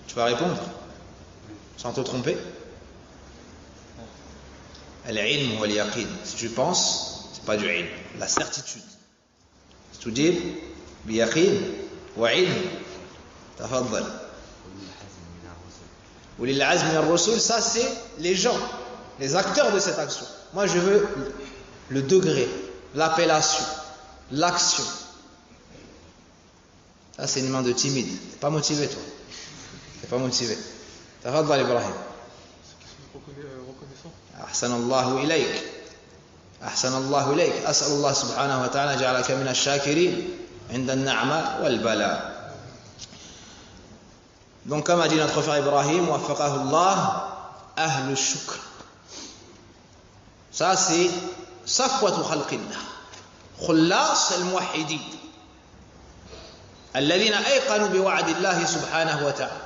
Tu vas répondre sans te tromper? Al-ilm wal yaqin. Si tu penses, c'est pas du ilm, la certitude. Si tu dis bi yaqin wa ilm, tafaddal. Ulil azm min ar-rusul, ça c'est les gens, les acteurs de cette action. Moi je veux le degré, l'appellation, l'action. Ça c'est une main de timide. T'es pas motivé toi. T'es pas motivé. Tafaddal Ibrahim. أحسن الله إليك أحسن الله إليك أسأل الله سبحانه وتعالى جعلك من الشاكرين عند النعمة والبلاء. Donc comme a dit notre frère Ibrahim وفقه الله أهل الشكر. Ça c'est صفوة خلق الله خلاص الموحدين الذين أيقنوا بوعد الله سبحانه وتعالى.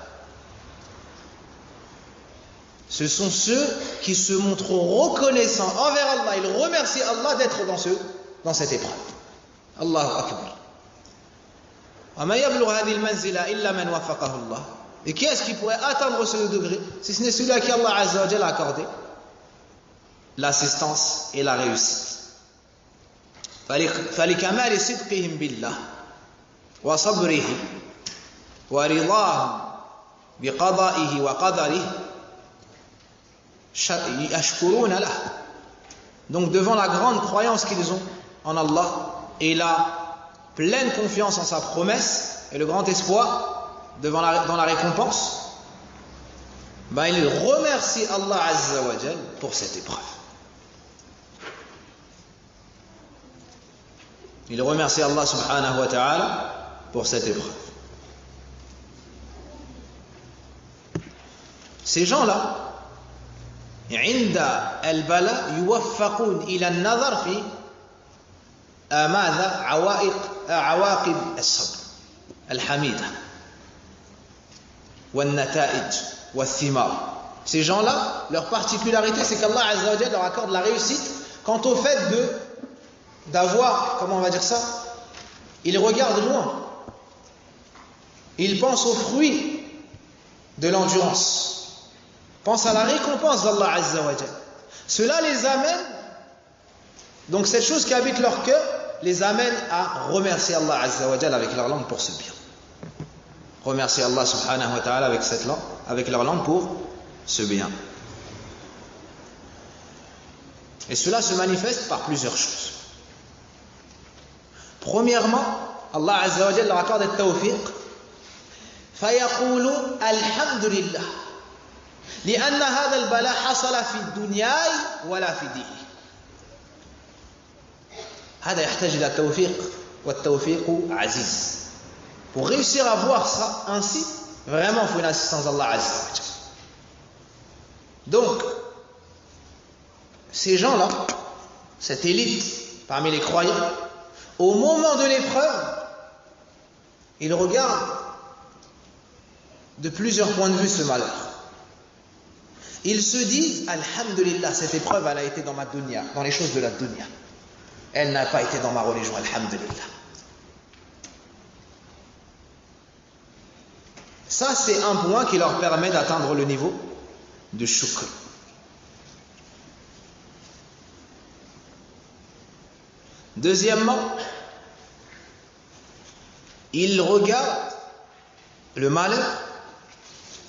ce sont ceux qui se montreront reconnaissants envers Allah. Ils remercient Allah d'être dans cette épreuve. Allahu Akbar. Et qui est-ce qui pourrait atteindre ce degré si ce n'est celui à qui Allah Azza wa Jalla a accordé l'assistance et la réussite. فلكمال صدقهم بالله وصبره ورضاهم بقضائه وقدره يشكرون له. Donc devant la grande croyance qu'ils ont en Allah et la pleine confiance en sa promesse et le grand espoir dans la récompense, ils remercient Allah Azza wa Jal pour cette épreuve. Ils remercient Allah subhanahu wa ta'ala pour cette épreuve. Ces gens-là, عند البلاء يوفقون إلى النظر في ماذا عواقب الصبر الحميدة والنتائج والثمار. Ces gens-là, leur particularité, c'est qu'Allah Azza wa Jalla leur accorde la réussite quant au fait d'avoir, comment on va dire ça, ils regardent loin, ils pensent aux fruits de l'endurance, pensent à la récompense d'Allah Azza wa Jalla. Cela les amène, donc cette chose qui habite leur cœur les amène à remercier Allah Azza wa Jalla avec leur langue pour ce bien. Remercier Allah subhanahu wa ta'ala avec leur langue pour ce bien. Et cela se manifeste par plusieurs choses. Premièrement, Allah Azza wa Jalla leur accorde le tawfiq. فيقول الحمد لله لأن هذا البلاء حصل في الدنيا ولا في دينه. هذا يحتاج إلى التوفيق والتوفيق عزيز. Pour réussir à voir ça ainsi, vraiment il faut une assistance d'Allah Azza wa Jalla. Donc, ces gens-là, cette élite parmi les croyants, au moment de l'épreuve, ils regardent de plusieurs points de vue ce malheur. Ils se disent, Alhamdulillah, cette épreuve, elle a été dans ma dunya, dans les choses de la dunya. Elle n'a pas été dans ma religion, Alhamdulillah. Ça, c'est un point qui leur permet d'atteindre le niveau de shukr. Deuxièmement, ils regardent le malheur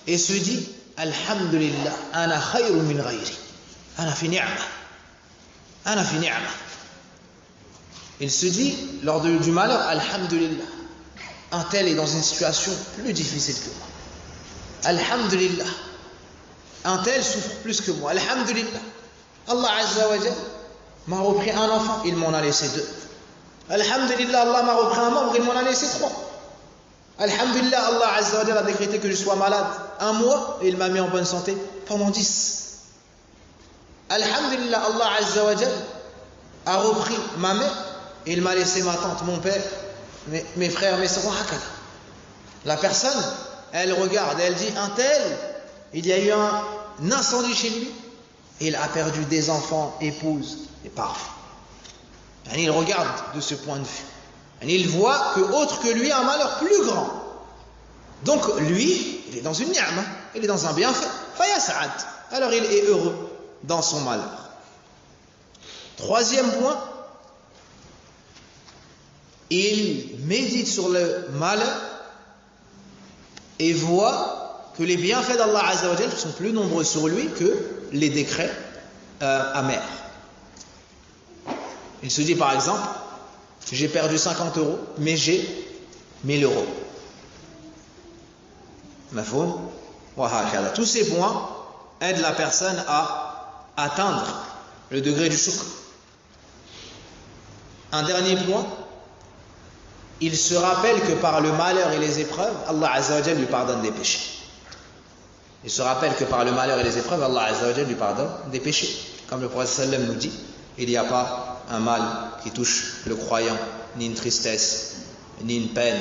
et se disent Alhamdulillah, ana khayru min ghayri, ana fi ni'ma, ana fi ni'ma. Il se dit lors du malheur Alhamdulillah, un tel est dans une situation plus difficile que moi. Alhamdulillah, un tel souffre plus que moi. Alhamdulillah, Allah Azza wa Jalla m'a repris un enfant, il m'en a laissé deux. Alhamdulillah, Allah m'a repris un membre, il m'en a laissé trois. Alhamdulillah, Allah Azza wa Jalla a décrété que je sois malade un mois et il m'a mis en bonne santé pendant 10. Alhamdulillah, Allah Azza wa Jalla a repris ma mère et il m'a laissé ma tante, mon père, mes frères, mes sœurs. La personne, elle regarde, elle dit un tel, il y a eu un incendie chez lui, il a perdu des enfants, épouses et parents. Il regarde de ce point de vue. Il voit que autre que lui a un malheur plus grand. Donc lui, il est dans une ni'ma, il est dans un bienfait. Fayas'ad. Alors il est heureux dans son malheur. Troisième point, il médite sur le malheur et voit que les bienfaits d'Allah Azza wa Jalla sont plus nombreux sur lui que les décrets amers. Il se dit par exemple, j'ai perdu 50 €, mais j'ai 1000 €. Mafhoum? Tous ces points aident la personne à atteindre le degré du shukr. Un dernier point, il se rappelle que par le malheur et les épreuves, Allah Azza wa Jalla lui pardonne des péchés. Il se rappelle que par le malheur et les épreuves, Allah Azza wa Jalla lui pardonne des péchés. Comme le prophète sallam nous dit, il n'y a pas un mal qui touche le croyant, ni une tristesse, ni une peine,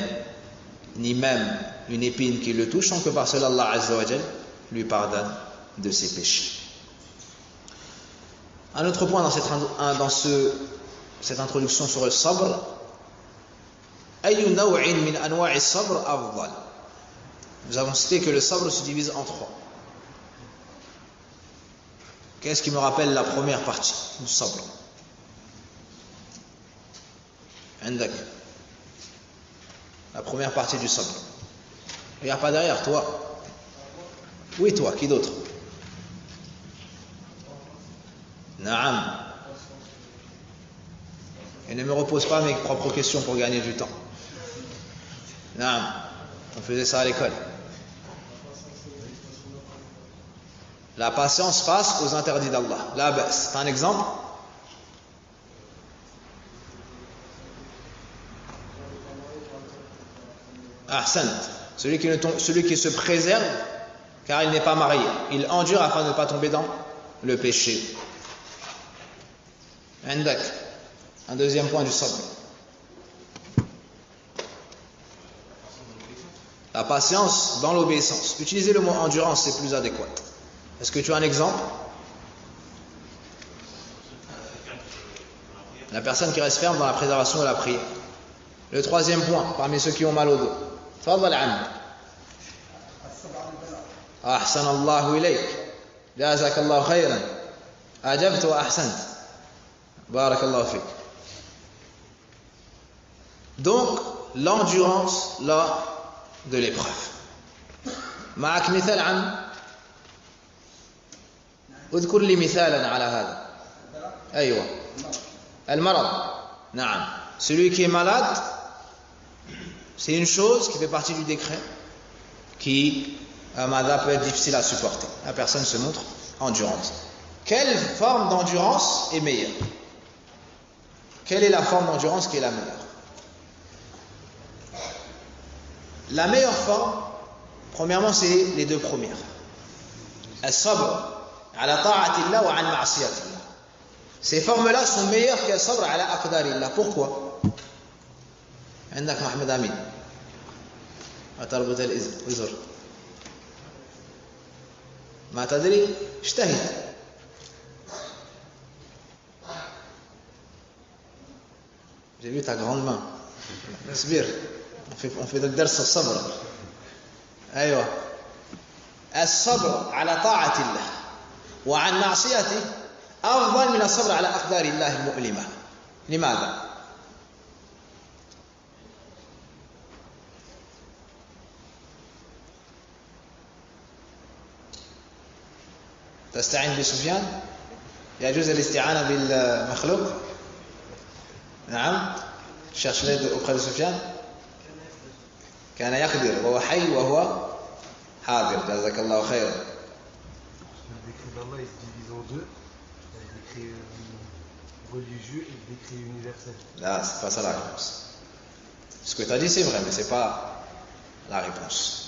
ni même une épine qui le touche, sans que par cela Allah Azza wa Jalla lui pardonne de ses péchés. Un autre point dans cette introduction sur le sabr, nous avons cité que le sabr se divise en trois. Qu'est-ce qui me rappelle la première partie du sabr? La première partie du sabr. Regarde pas derrière toi. Oui, toi, qui d'autre? Naam. Et ne me repose pas mes propres questions pour gagner du temps. Naam. On faisait ça à l'école. La patience face aux interdits d'Allah. Là, c'est un exemple. Ahsan. Celui qui se préserve car il n'est pas marié. Il endure afin de ne pas tomber dans le péché. Un deuxième point du sabr. La patience dans l'obéissance. Utiliser le mot endurance, c'est plus adéquat. Est-ce que tu as un exemple? La personne qui reste ferme dans la préservation de la prière. Le troisième point, parmi ceux qui ont mal au dos. Fadal Am. Ahsan Allahu ilayk. Jazakallahu khayran. Ajabtu wa ahsant. Barakallahu fik. Donc, l'endurance là de l'épreuve. معك مثال عن اذكر لي مثالا على هذا. أيوة. المرض. نعم. Celui qui est malade, c'est une chose qui fait partie du décret qui peut être difficile à supporter. La personne se montre endurante. Quelle forme d'endurance est meilleure? Quelle est la forme d'endurance qui est la meilleure? La meilleure forme, premièrement, c'est les deux premières. As-sabr ala ta'atillah wa an ma'siyatillah. Ces formes-là sont meilleures qu'as-sabr ala aqdarillah. Pourquoi? عندك محمد أمين أتربط الإزر ما تدري اجتهد. J'ai vu ta grande main. اصبر. On fait le درس الصبر. أيوة. الصبر على طاعة الله وعن معصيته أفضل من الصبر على أقدار الله المؤلمة. لماذا؟ تستعين بسفيان؟ يجوز الاستعانة بالمخلوق؟ نعم. cherche l'aide auprès de Sufyan. كان يقدر وهو حي وهو حاضر. جزاك الله خيرا. Le décret d'Allah il se divise en deux. Le décret religieux et le décret universel. Là, c'est pas ça la réponse. Ce que tu as dit c'est vrai, mais c'est pas la réponse.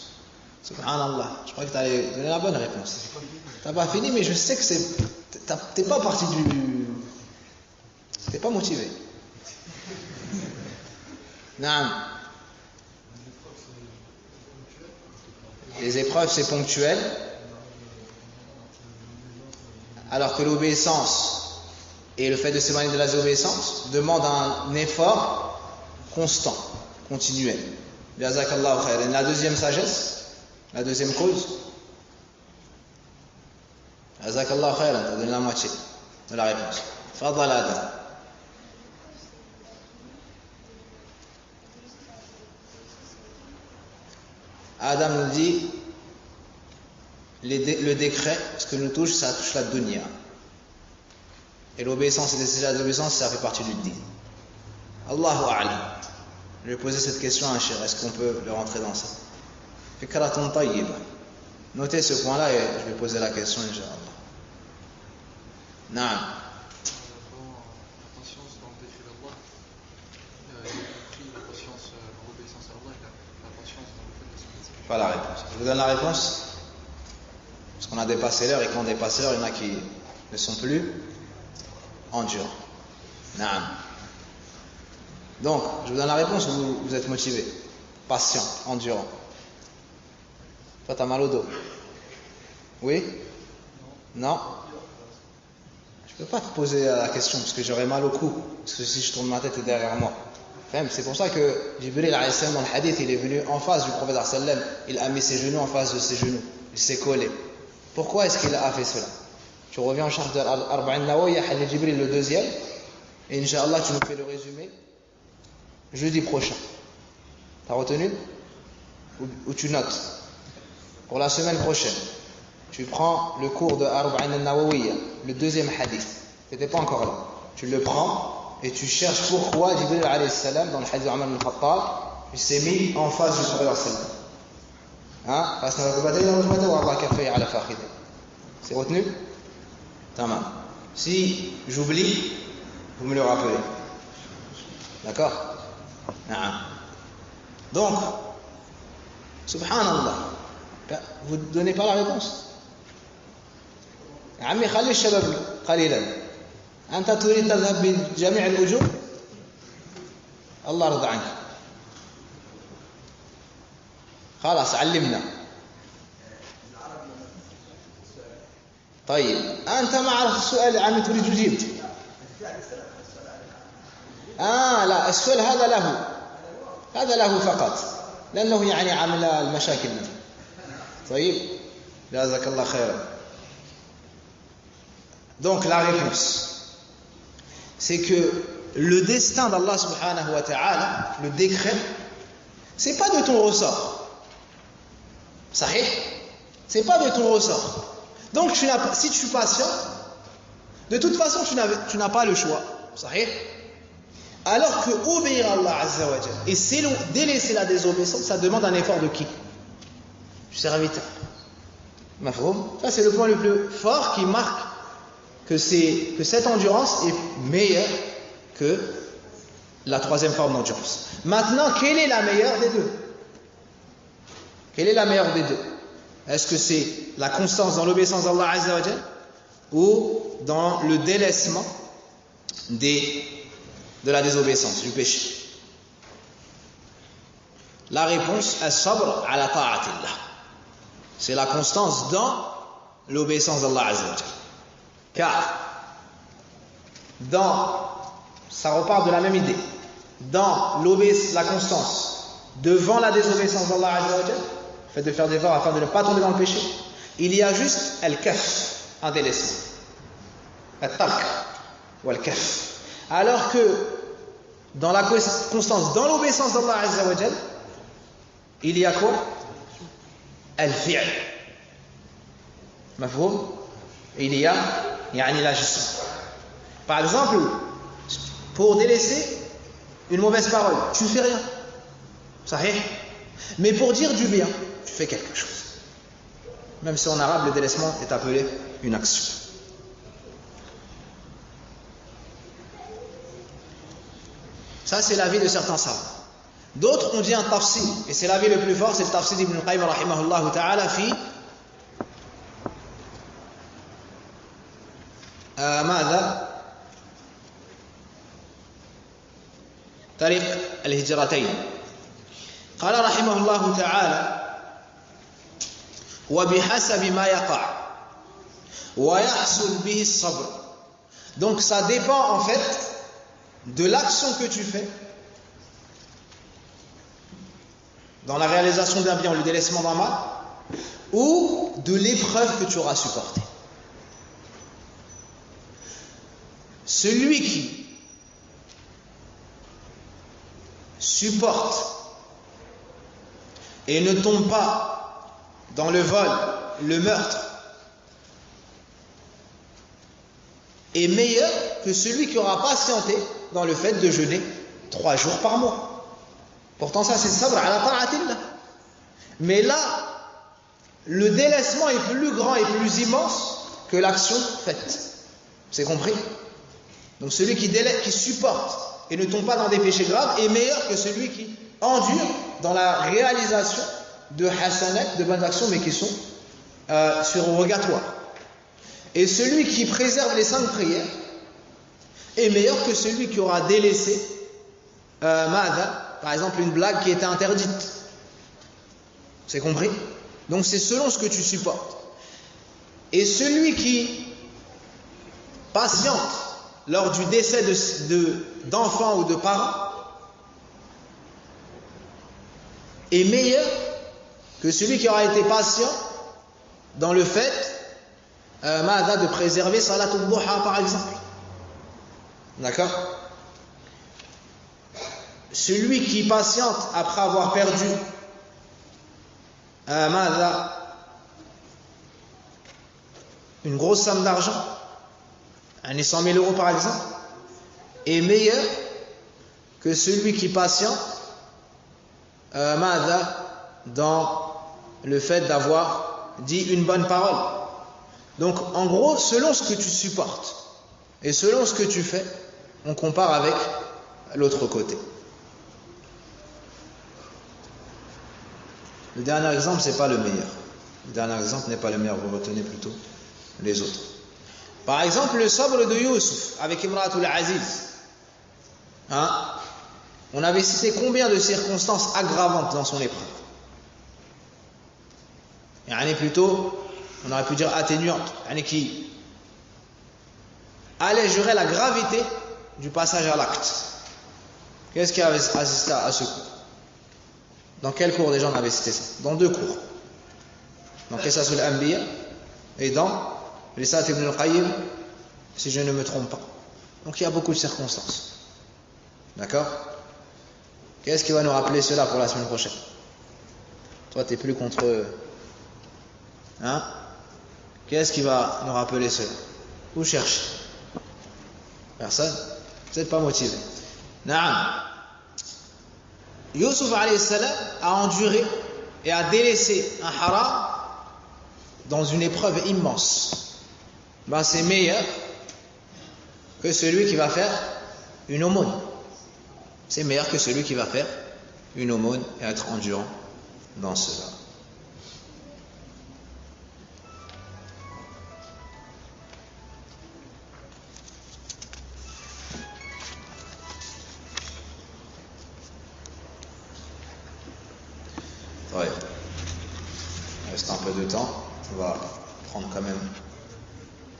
Subhanallah. Je crois que tu allais donner la bonne réponse. Tu n'as pas fini, mais je sais que t'es pas parti du... T'es pas motivé. Non. Les épreuves, c'est ponctuel. Alors que l'obéissance et le fait de s'éloigner de la désobéissance demandent un effort constant, continuel. Jazakallahu khairan. La deuxième sagesse, la deuxième cause, Jazakallahu khairan, tu as donné la moitié de la réponse. Fadal Adam. Adam nous dit le décret, ce que nous touche, ça touche la dunya. Et l'obéissance et la désobéissance, ça fait partie du din. Allahu a'lam. Je vais poser cette question à un cher. Est-ce qu'on peut le rentrer dans ça? Fikratun tayyiba. Notez ce point-là et je vais poser la question, Inch'Allah. Naam. La patience dans le défi d'Allah, y compris la patience dans l'obéissance à Allah et la patience dans le fait de se mettre. Pas la réponse. Je vous donne la réponse. Parce qu'on a dépassé l'heure et quand on dépasse l'heure, il y en a qui ne sont plus endurants. Naam. Donc, je vous donne la réponse, vous êtes motivé, patient, endurant. Toi, tu as mal au dos. Oui? Non. Je ne peux pas te poser la question parce que j'aurais mal au cou. Parce que si je tourne ma tête est derrière moi. C'est pour ça que Jibril alayhi salam dans le hadith, il est venu en face du prophète alayhi salam. Il a mis ses genoux en face de ses genoux. Il s'est collé. Pourquoi est-ce qu'il a fait cela? Tu reviens en charge de l'Arba'in Nawawiyya, hadith Jibril le deuxième. Et Inch'Allah, tu nous fais le résumé jeudi prochain. T'as retenu? Ou tu notes? Pour la semaine prochaine, tu prends le cours de Arba'in Nawawiyya, le deuxième hadith. Tu n'étais pas encore là. Tu le prends et tu cherches pourquoi Jibril alayhi salam, dans le hadith d'Omar ibn Khattab, il s'est mis en face du prophète alayhi salam. C'est retenu? Tamam. Si j'oublie, vous me le rappelez. D'accord? Donc, subhanallah, vous ne donnez pas la réponse. عمي خلي الشباب قليلا. أنت تريد تذهب بجميع الأجور؟ الله يرضى عنك. خلاص علمنا. طيب أنت ما عرفت السؤال عمي تريد تجيب. لا السؤال هذا له فقط لأنه يعني عامل المشاكل. طيب جزاك الله خيرا. Donc la réponse, c'est que le destin d'Allah subhanahu wa ta'ala, le décret, c'est pas de ton ressort. Sahih? C'est pas de ton ressort. Donc si tu patientes, de toute façon tu n'as pas le choix. Sahih? Alors que obéir à Allah azza wa jalla et délaisser la désobéissance, ça demande un effort de qui? Du serviteur. Mafhoum? Ça c'est le point le plus fort qui marque que cette endurance est meilleure que la troisième forme d'endurance. Maintenant, quelle est la meilleure des deux? Quelle est la meilleure des deux? Est-ce que c'est la constance dans l'obéissance d'Allah azza wa jalla ou dans le délaissement de la désobéissance, du péché? La réponse, as-sabr ala ta'atillah. C'est la constance dans l'obéissance d'Allah azza wa jalla. Car ça repart de la même idée. Dans la constance devant la désobéissance d'Allah azza wa jalla, le fait de faire des efforts afin de ne pas tomber dans le péché, il y a juste al-kaf, un délaissement. Al-tark ou al-kaf. Alors que dans la constance, dans l'obéissance d'Allah azza wa jalla, il y a quoi? Al-fi'l. Mafhoum? Il y a l'agisson. Par exemple, pour délaisser une mauvaise parole, tu ne fais rien. Sahih? Mais pour dire du bien, tu fais quelque chose. Même si en arabe, le délaissement est appelé une action. Ça, c'est l'avis de certains savants. D'autres ont dit un tafsir, et c'est l'avis le plus fort, c'est le tafsir d'Ibn Qayyim rahimahullah ta'ala fi ماذا؟ طريق الهجرتين. قال رحمه الله تعالى: وبحسب ما يقع ويحصل به الصبر. Donc ça dépend en fait de l'action que tu fais dans la réalisation d'un bien ou le délaissement d'un mal, ou de l'épreuve que tu auras supportée. Celui qui supporte et ne tombe pas dans le vol, le meurtre, est meilleur que celui qui aura patienté dans le fait de jeûner 3 jours par mois. Pourtant ça c'est sabr ala ta'atillah. Mais là, le délaissement est plus grand et plus immense que l'action faite. C'est compris? Donc celui qui supporte et ne tombe pas dans des péchés graves est meilleur que celui qui endure dans la réalisation de hasanat, de bonnes actions, mais qui sont surrogatoires. Et celui qui préserve les 5 prières est meilleur que celui qui aura délaissé par exemple une blague qui était interdite. C'est compris? Donc c'est selon ce que tu supportes. Et celui qui patiente lors du décès d'enfants ou de parents est meilleur que celui qui aura été patient dans le fait de préserver Salatul Duha par exemple. D'accord? Celui qui patiente après avoir perdu une grosse somme d'argent, 100 000 euros par exemple, est meilleur que celui qui patiente dans le fait d'avoir dit une bonne parole. Donc en gros, selon ce que tu supportes et selon ce que tu fais, on compare avec l'autre côté. Le dernier exemple, c'est pas le meilleur. Le dernier exemple n'est pas le meilleur, vous retenez plutôt les autres. Par exemple, le sabre de Youssouf avec Imratul Aziz. On avait cité combien de circonstances aggravantes dans son épreuve? Plutôt, on aurait pu dire atténuantes, qui allégerait la gravité du passage à l'acte. Qu'est-ce qui avait assisté à ce cours? Dans quel cours déjà on avait cité ça? Dans 2 cours. Dans Qisasul Anbiya et dans Risat ibn al-Qayyim, si je ne me trompe pas. Donc il y a beaucoup de circonstances. D'accord? Qu'est-ce qui va nous rappeler cela pour la semaine prochaine? Toi, tu n'es plus contre eux. Qu'est-ce qui va nous rappeler cela? Où chercher? Personne? Vous n'êtes pas motivé. Naam. Youssouf alayhi salam a enduré et a délaissé un haram dans une épreuve immense. C'est meilleur que celui qui va faire une aumône. C'est meilleur que celui qui va faire une aumône et être endurant dans cela. Ouais. Il reste un peu de temps. On va prendre quand même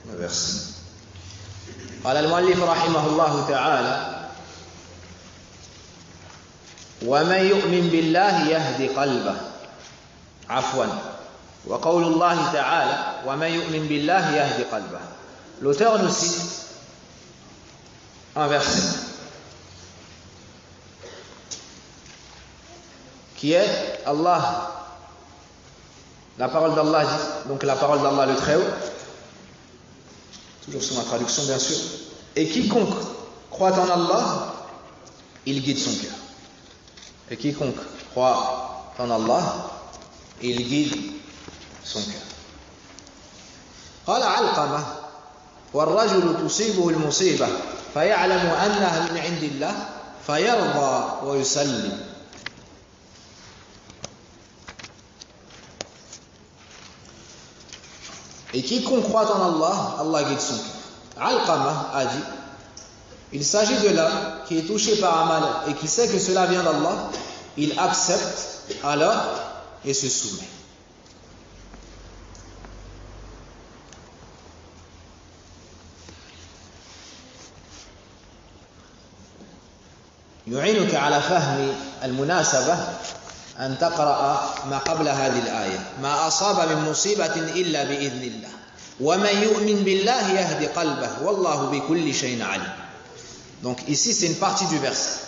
le verset. قال المؤلف رحمه الله تعالى ومن يؤمن بالله يهدي قلبه عفوا وقول الله تعالى ومن يؤمن بالله يهدي قلبه. L'auteur nous cite un verset qui est Allah, la parole d'Allah dit, donc la parole d'Allah le Très-Haut, toujours sous ma traduction bien sûr, et quiconque croit en Allah, il guide son cœur. Et quiconque croit en Allah, il guide son cœur. قال علقمة والرجل تصيبه المصيبة فيعلم أنها من عند الله فيرضى ويسلم. Et quiconque croit en Allah, Allah guide son cœur. Alqama a dit, il s'agit de l'homme qui est touché par un malheur et qui sait que cela vient d'Allah, il accepte alors et se soumet. يعينك على فهم المناسبة أن تقرأ ما قبل هذه الآية ما أصاب من مصيبة إلا بإذن الله ومن يؤمن بالله يهدي قلبه والله بكل شيء عليم. Donc ici c'est une partie du verset.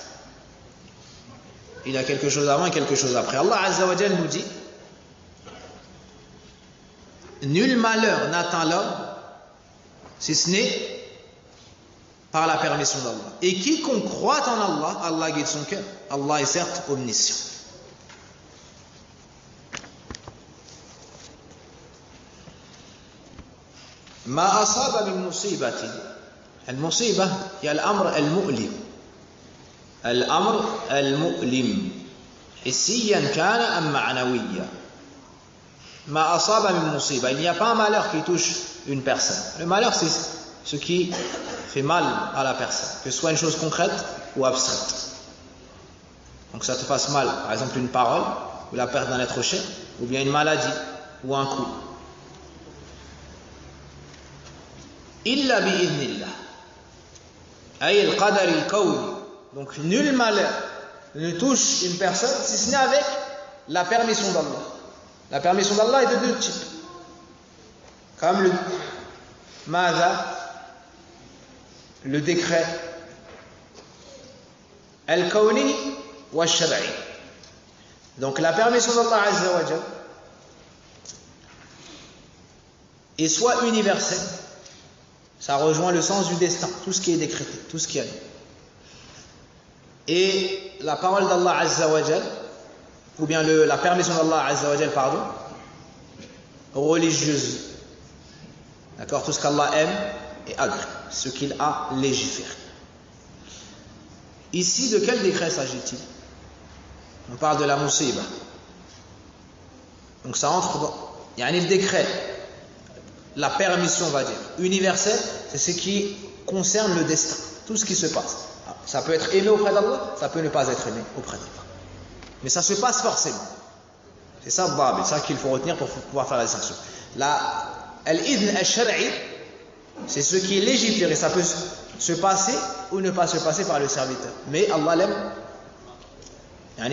Il y a quelque chose avant et quelque chose après. Allah Azza wa Jalla nous dit nul malheur n'atteint l'homme si ce n'est par la permission d'Allah. Et quiconque croit en Allah, Allah guide son cœur. Allah est certes omniscient. ما أصاب من مصيبة المصيبة هي الأمر المؤلم الأمر المؤلم حسيا كان أم معنويا ما أصاب من مصيبة. Il n'y a pas un malheur qui touche une personne. Le malheur c'est ce qui fait mal à la personne, que ce soit une chose concrète ou abstraite. Donc ça te fasse mal, par exemple une parole ou la perte d'un être cher, ou bien une maladie ou un coup. illa bi'idhnillah. Ay al-qadar al-kawni. Donc nul malheur ne touche une personne si ce n'est avec la permission d'Allah. La permission d'Allah est de deux types. Comme le décret al-kawni wa al-shar'i. Donc la permission d'Allah Azza wa Jal est soit universelle, ça rejoint le sens du destin, tout ce qui est décrété, tout ce qui arrive. Et la parole d'Allah Azza wa Jal, ou bien la permission d'Allah Azza wa Jal, pardon, religieuse. D'accord, tout ce qu'Allah aime et agrée, ce qu'il a légiféré. Ici, de quel décret s'agit-il? On parle de la musiba. Donc ça entre dans... Il y a un décret, la permission, on va dire, universelle, c'est ce qui concerne le destin, tout ce qui se passe. Ça peut être aimé auprès d'Allah, ça peut ne pas être aimé auprès d'Allah. Mais ça se passe forcément. C'est ça, c'est ça qu'il faut retenir pour pouvoir faire la distinction. Al-idhn al-shar'i, c'est ce qui est légiféré, ça peut se passer ou ne pas se passer par le serviteur. Mais Allah l'aime.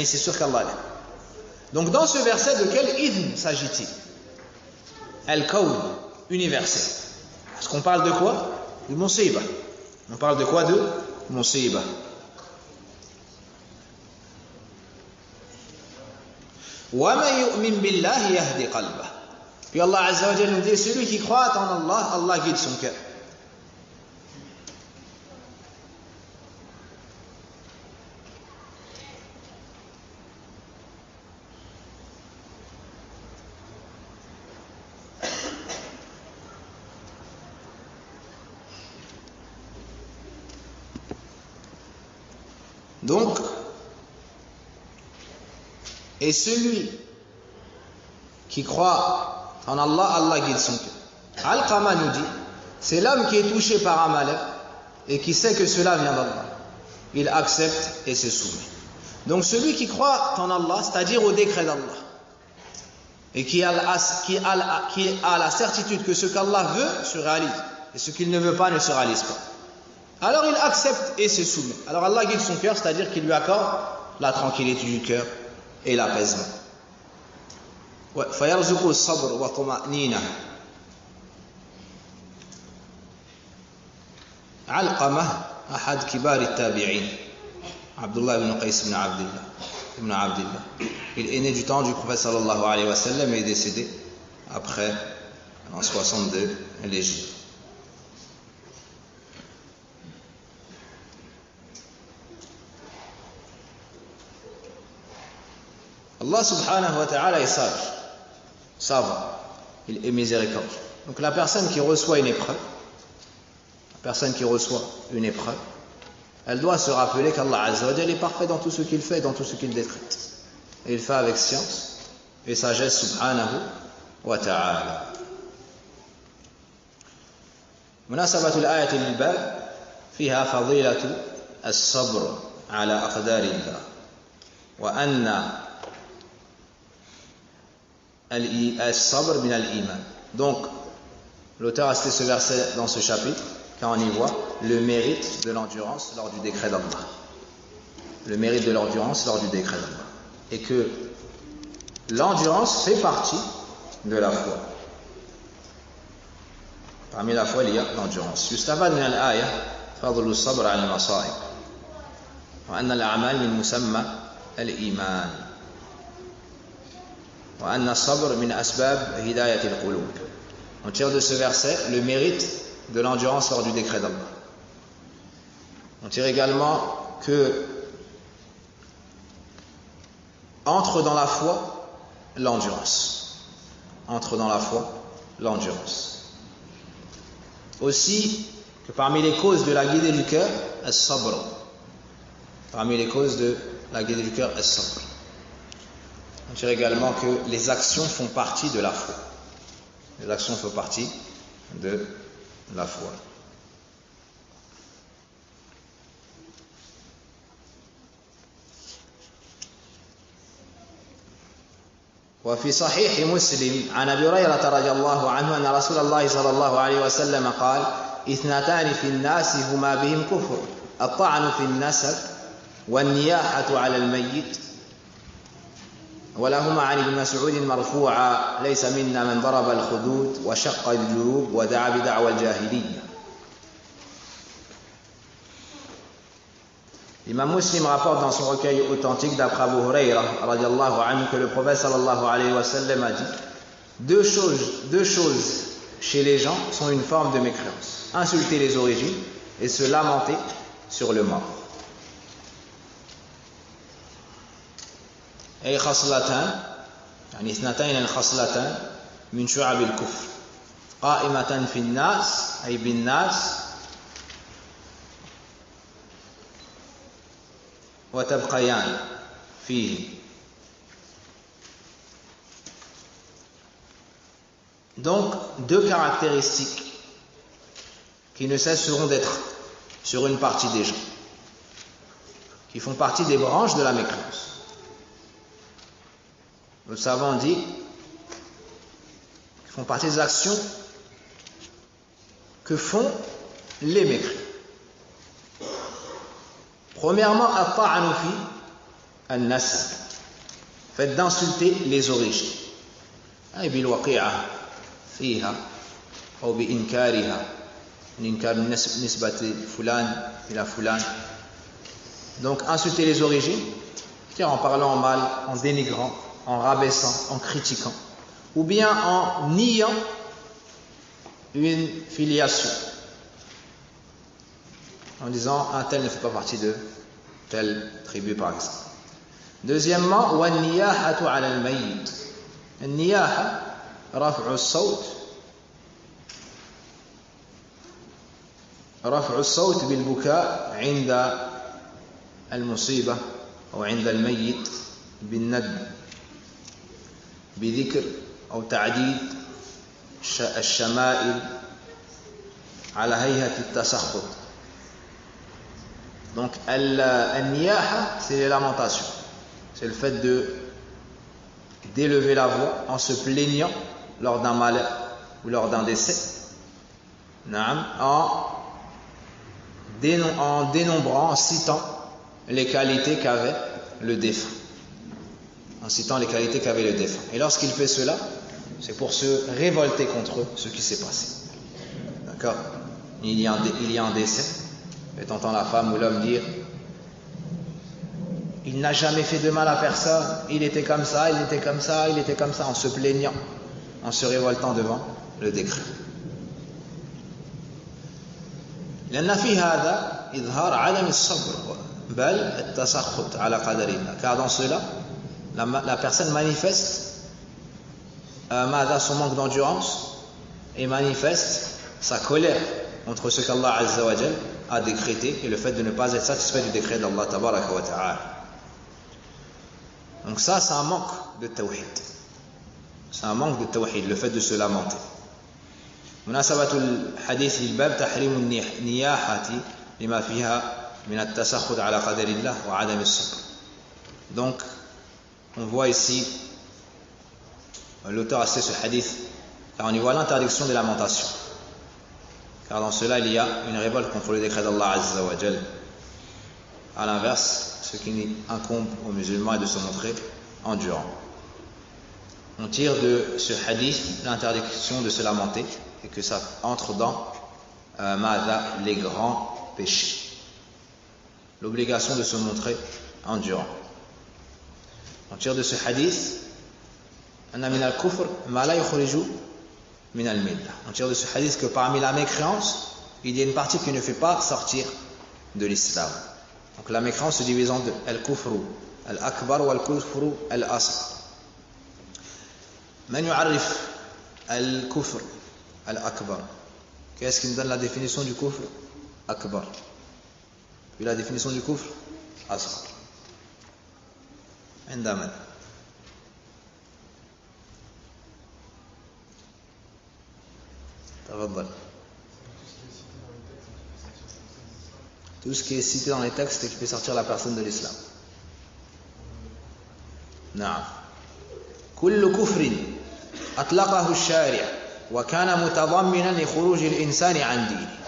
C'est sûr qu'Allah l'aime. Donc dans ce verset, de quel idhn s'agit-il? Al-kawn, universel. Parce qu'on parle de quoi? De musiba. On parle de quoi? De musiba. Wa man yu'min billahi yahdi qalbah. Puis Allah Azza wa Jalla nous dit, celui qui croit en Allah, Allah guide son cœur. Donc, et celui qui croit en Allah, Allah guide son cœur. Al-Qama nous dit, c'est l'homme qui est touché par un malheur et qui sait que cela vient d'Allah. Il accepte et se soumet. Donc celui qui croit en Allah, c'est-à-dire au décret d'Allah, et qui a la certitude que ce qu'Allah veut se réalise, et ce qu'il ne veut pas ne se réalise pas. Alors il accepte et se soumet. Alors Allah guide son cœur, c'est-à-dire qu'il lui accorde la tranquillité du cœur et l'apaisement. فيرزق الصبر وطمأنينة. علقمة أحد كبار التابعين Abdullah ibn Qais ibn Abdillah. Il est né du temps du prophète sallallahu alayhi wa sallam et est décédé après en 62 l'Égypte. Allah subhanahu wa ta'ala est sage, savant, il est miséricordieux. Donc la personne qui reçoit une épreuve, elle doit se rappeler qu'Allah Azza wa Jalla est parfait dans tout ce qu'il fait et dans tout ce qu'il décrète. Et il fait avec science et sagesse subhanahu wa ta'ala. مناسبة الآية للباب فيها فضيلة الصبر على أقدار الله وأن الصبر من الإيمان. Donc l'auteur a cité ce verset dans ce chapitre car on y voit le mérite de l'endurance lors du décret d'Allah. Le mérite de l'endurance lors du décret d'Allah. Et que l'endurance fait partie de la foi. Parmi la foi, il y a l'endurance. يستفاد من الآية فضل الصبر على المصائب وأن الأعمال من مسمى الإيمان وأن الصبر من أسباب هداية القلوب. On tire de ce verset le mérite de l'endurance lors du décret d'Allah. On tire également que entre dans la foi l'endurance. Aussi que parmi les causes de la guidée du cœur, as-sabr. On tire également que les actions font partie de la foi. وفي صحيح مسلم عن أبي هريرة رضي الله عنه أن رسول الله صلى الله عليه وسلم قال اثنتان في الناس هما بهم كفر الطعن في النسب والنياحة على الميت ولهما عن ابن مسعود مرفوعا ليس منا من ضرب الخدود وشق الجيوب ودعا بدعوى الجاهلية. L'imam Muslim rapporte dans son recueil authentique d'après Abu Huraira radiallahu anhu que le prophète sallallahu alayhi wa sallam a dit deux choses chez les gens sont une forme de mécréance: insulter les origines et se lamenter sur le mort. أي خصلتان يعني اثنتين الخصلتان من شعب الكفر قائمة في الناس أي بالناس وتبقيان فيه. Donc deux caractéristiques qui ne cesseront d'être sur une partie des gens, qui font partie des branches de la mécréance. Nous savons dit qu'ils font partie des actions que font les mécréants. Premièrement, at-ta'anu fi an-nasab, fait d'insulter les origines. أي بالوقيعة فيها أو بإنكارها من إنكار نسبة فلان إلى فلان. Donc insulter les origines, c'est-à-dire en parlant mal, en dénigrant, en rabaissant, en critiquant, ou bien en niant une filiation, en disant un tel ne fait pas partie de telle tribu par exemple. Deuxièmement, وَالنِّيَاحَةُ عَلَى الْمَيِّتِ. النياحة رفع الصوت بالبكاء عند المصيبة أو عند الميت بالندب بذكر أو تعديد الشمائل على هيئة التسخط. Donc النياحة c'est les lamentations, c'est le fait d'élever la voix en se plaignant lors d'un malheur ou lors d'un décès, en dénombrant, en citant les qualités qu'avait le défunt, et lorsqu'il fait cela, c'est pour se révolter contre ce qui s'est passé. D'accord? Il y a un décès, et t'entends la femme ou l'homme dire: il n'a jamais fait de mal à personne, il était comme ça, en se plaignant, en se révoltant devant le décret. لأن في هذا إظهار عدم الصبر بل التسخط على قدر الله. Car dans cela, la personne manifeste son manque d'endurance et manifeste sa colère contre ce qu'Allah Azza wa Jal a décrété et le fait de ne pas être satisfait du décret d'Allah Tabaraka wa Ta'ala. Donc ça, c'est un manque de tawhid. C'est un manque de tawhid, le fait de se lamenter. مناسبة الحديث للباب تحريم النياحة لما فيها من التسخط على قدر الله وعدم الصبر. Donc, on voit ici, l'auteur a cité ce hadith, car on y voit l'interdiction des lamentations. Car dans cela, il y a une révolte contre le décret d'Allah Azza wa Jal. À l'inverse, ce qui incombe aux musulmans est de se montrer endurant. On tire de ce hadith l'interdiction de se lamenter et que ça entre dans les grands péchés. L'obligation de se montrer endurant. On tire de ce hadith أن من الكفر ما لا يخرج من الملة. On tire de ce hadith que parmi la mécréance, il y a une partie qui ne fait pas sortir de l'islam. Donc la mécréance se divise en deux: al-kufru al-akbar ou al-kufru al-asghar. Man yu'arrif al-kufr al-akbar. Qu'est-ce qui nous donne la définition du kufr akbar? Puis la définition du kufr asghar. عندما تفضل. Tout ce qui est cité dans les textes et qui fait sortir la personne de l'islam. نعم. كل كفر أطلقه الشارع وكان متضمنا لخروج الإنسان عن دينه.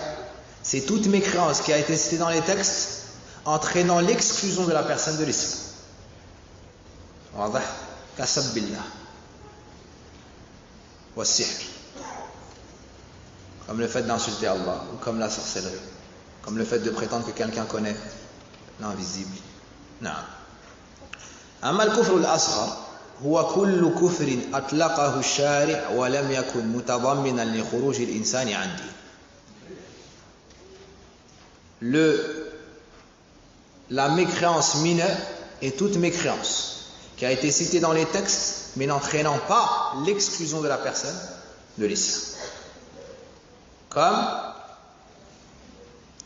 c'est toute mécréance qui a été citée dans les textes entraînant l'exclusion de la personne de l'islam. Kasab billah wa sihr, comme le fait d'insulter Allah, ou comme la sorcellerie, comme le fait de prétendre que quelqu'un connaît l'invisible. Non. أما الكفر الأصغر هو كل كفر أطلقه الشارع ولم يكن متضمنا لخروج الإنسان عن دينه. La mécréance mineure est toute mécréance qui a été citée dans les textes mais n'entraînant pas l'exclusion de la personne de l'islam, comme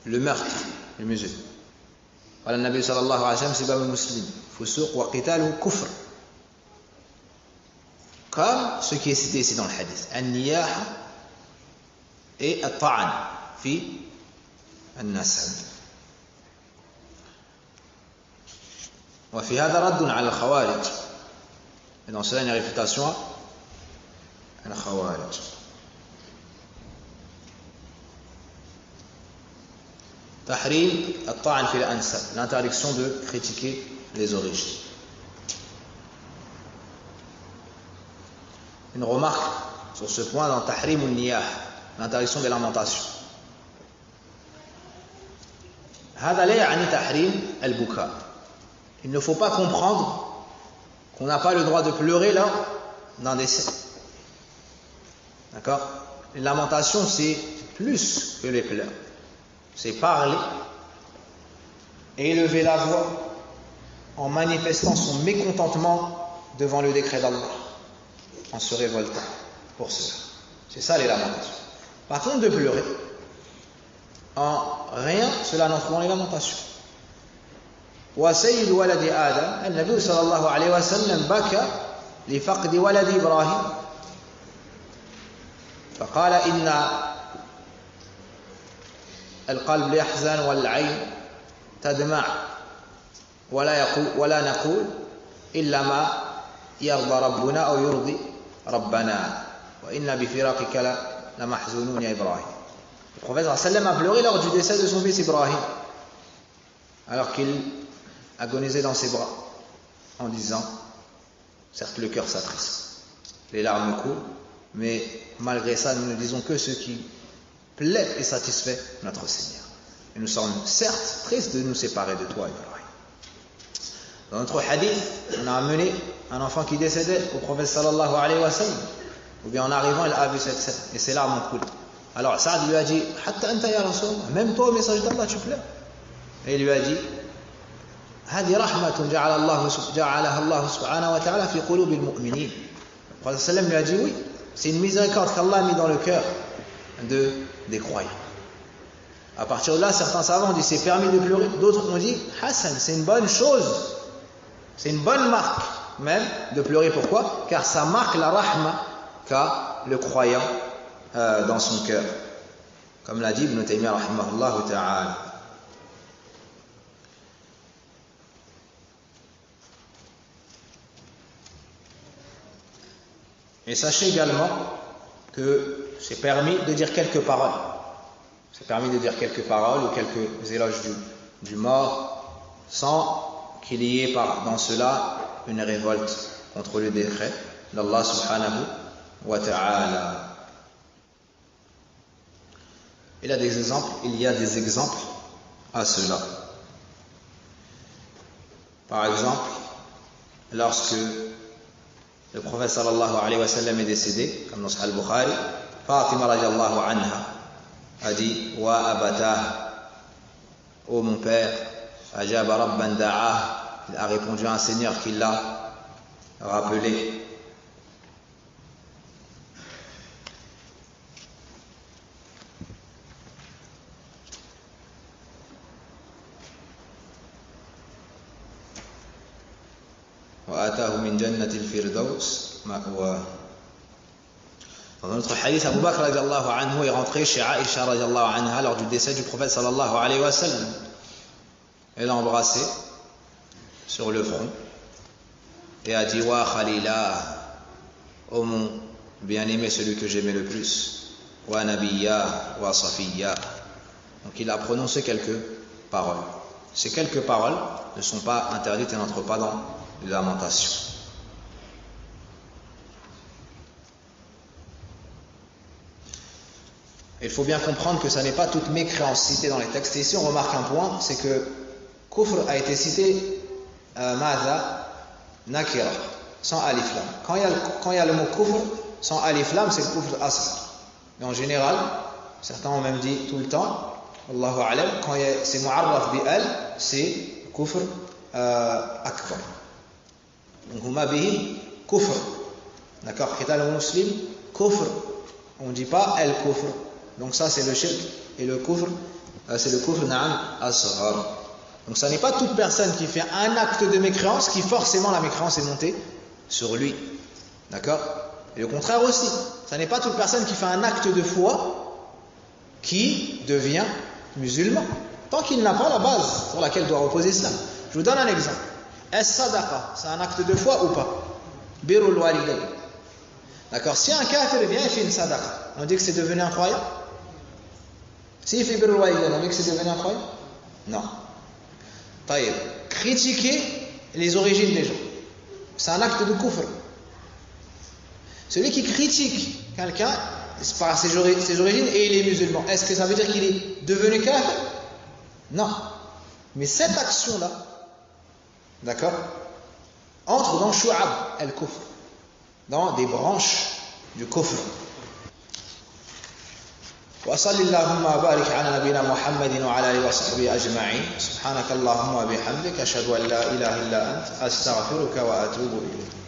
le meurtre, le musulman. قال النبي صلى الله عليه وسلم سباب المسلم فسوق وقتاله كفر, comme ce qui est cité ici dans le hadith, النياحة et الطعن في النسب. وفي هذا رد على الخوارج, et dans cela une réfutation à la khawarij. Tahrim at-ta'n fi al-ansab, l'interdiction de critiquer les origines. Une remarque sur ce point dans Tahrim al-niyah, l'interdiction des lamentations. هذا لا يعني تحريم البكاء. Il ne faut pas comprendre qu'on n'a pas le droit de pleurer lors d'un décès. D'accord? Les lamentations, c'est plus que les pleurs. C'est parler et élever la voix en manifestant son mécontentement devant le décret d'Allah, en se révoltant pour cela. C'est ça les lamentations. Par contre, de pleurer, en rien, cela n'entre dans les lamentations. وسيد ولد آدم النبي صلى الله عليه وسلم بكى لفقد ولد إبراهيم فقال إن القلب يحزن والعين تدمع ولا نقول إلا ما يرضى ربنا أو يرضي ربنا وإن بفراقك لمحزونون يا إبراهيم. Le prophète صلى الله عليه وسلم a pleuré lors du décès de son fils Ibrahim alors qu'il agonisait dans ses bras en disant, certes le cœur s'attriste, les larmes coulent, mais malgré ça nous ne disons que ce qui plaît et satisfait notre Seigneur. Et nous sommes certes tristes de nous séparer de toi, Ibrahim. Dans notre hadith, on a amené un enfant qui décédait au prophète sallallahu alayhi wa sallam, ou bien en arrivant il a vu cette scène et ses larmes ont coulé. Alors Saad lui a dit, Hatta anta ya Rasulullah, même toi au message d'Allah tu pleures. Et il lui a dit, هذه رحمة جعلها الله سبحانه وتعالى في قلوب المؤمنين. Le prophète sallam lui a dit, oui, c'est une miséricorde qu'Allah a mis dans le cœur des croyants. À partir de là, certains savants ont dit c'est permis de pleurer, d'autres ont dit Hassan, c'est une bonne chose, c'est une bonne marque même de pleurer. Pourquoi? Car ça marque la rahma qu'a le croyant dans son cœur, comme l'a dit Ibn Taymiyyah rahimahullah ta'ala. Et sachez également que c'est permis de dire quelques paroles. C'est permis de dire quelques paroles ou quelques éloges du mort sans qu'il y ait dans cela une révolte contre le décret d'Allah subhanahu wa ta'ala. Il y a des exemples à cela. Par exemple, lorsque le prophète sallallahu alayhi wa sallam est décédé, comme dans Sahih al-Bukhari, Fatima radiallahu anha a dit Wa abatah, ô mon père, ajaba rabban da'ah, il a répondu à un Seigneur qui l'a rappelé. وآتاه من جنة الفردوس مأواه. Dans notre hadith, Abu Bakr radiallahu anhu est rentré chez Aïcha radiallahu anha lors du décès du prophète sallallahu alayhi wa sallam. Elle l'a embrassé sur le front et a dit Wa Khalila, ô mon bien-aimé, celui que j'aimais le plus, Wa Nabiyya, Wa Safiya, Donc il a prononcé quelques paroles. Ces quelques paroles ne sont pas interdites et n'entrent pas dans les lamentations. Il faut bien comprendre que ça n'est pas toute mécréance citée dans les textes. Et ici on remarque un point, c'est que kufr a été cité madha nakira, sans alif lam. Quand il y a le mot kufr sans alif lam, c'est le kufr asghar. Mais en général, certains ont même dit tout le temps, Allahu a'lam, quand c'est mu'arraf bi al, c'est kufr akbar. Donc huma bihi kufr. D'accord, qital al-muslim kufr. On ne dit pas al kufr. Donc ça c'est le shirk, et le kufr c'est le kufr na'am asghar. Donc ça n'est pas toute personne qui fait un acte de mécréance qui forcément la mécréance est montée sur lui. D'accord? Et le contraire aussi, ça n'est pas toute personne qui fait un acte de foi qui devient musulman, tant qu'il n'a pas la base sur laquelle doit reposer l'islam. Je vous donne un exemple. As-sadaqa, c'est un acte de foi ou pas? Birrul walidayn. D'accord? Si un kafir vient et fait une sadaqa, on dit que c'est devenu un croyant? S'il fait birrul walidayn, on dit que c'est devenu un croyant? Non. Taïb. Critiquer les origines des gens, c'est un acte de kufr. Celui qui critique quelqu'un par ses origines et il est musulman, est-ce que ça veut dire qu'il est devenu kafir? Non. Mais cette action-là, d'accord, entre dans shu'ab al-kufr, dans des branches du kufr. وصل اللهم وبارك على نبينا محمد وعلى اله وصحبه اجمعين سبحانك اللهم وبحمدك اشهد ان لا اله الا انت استغفرك واتوب اليك.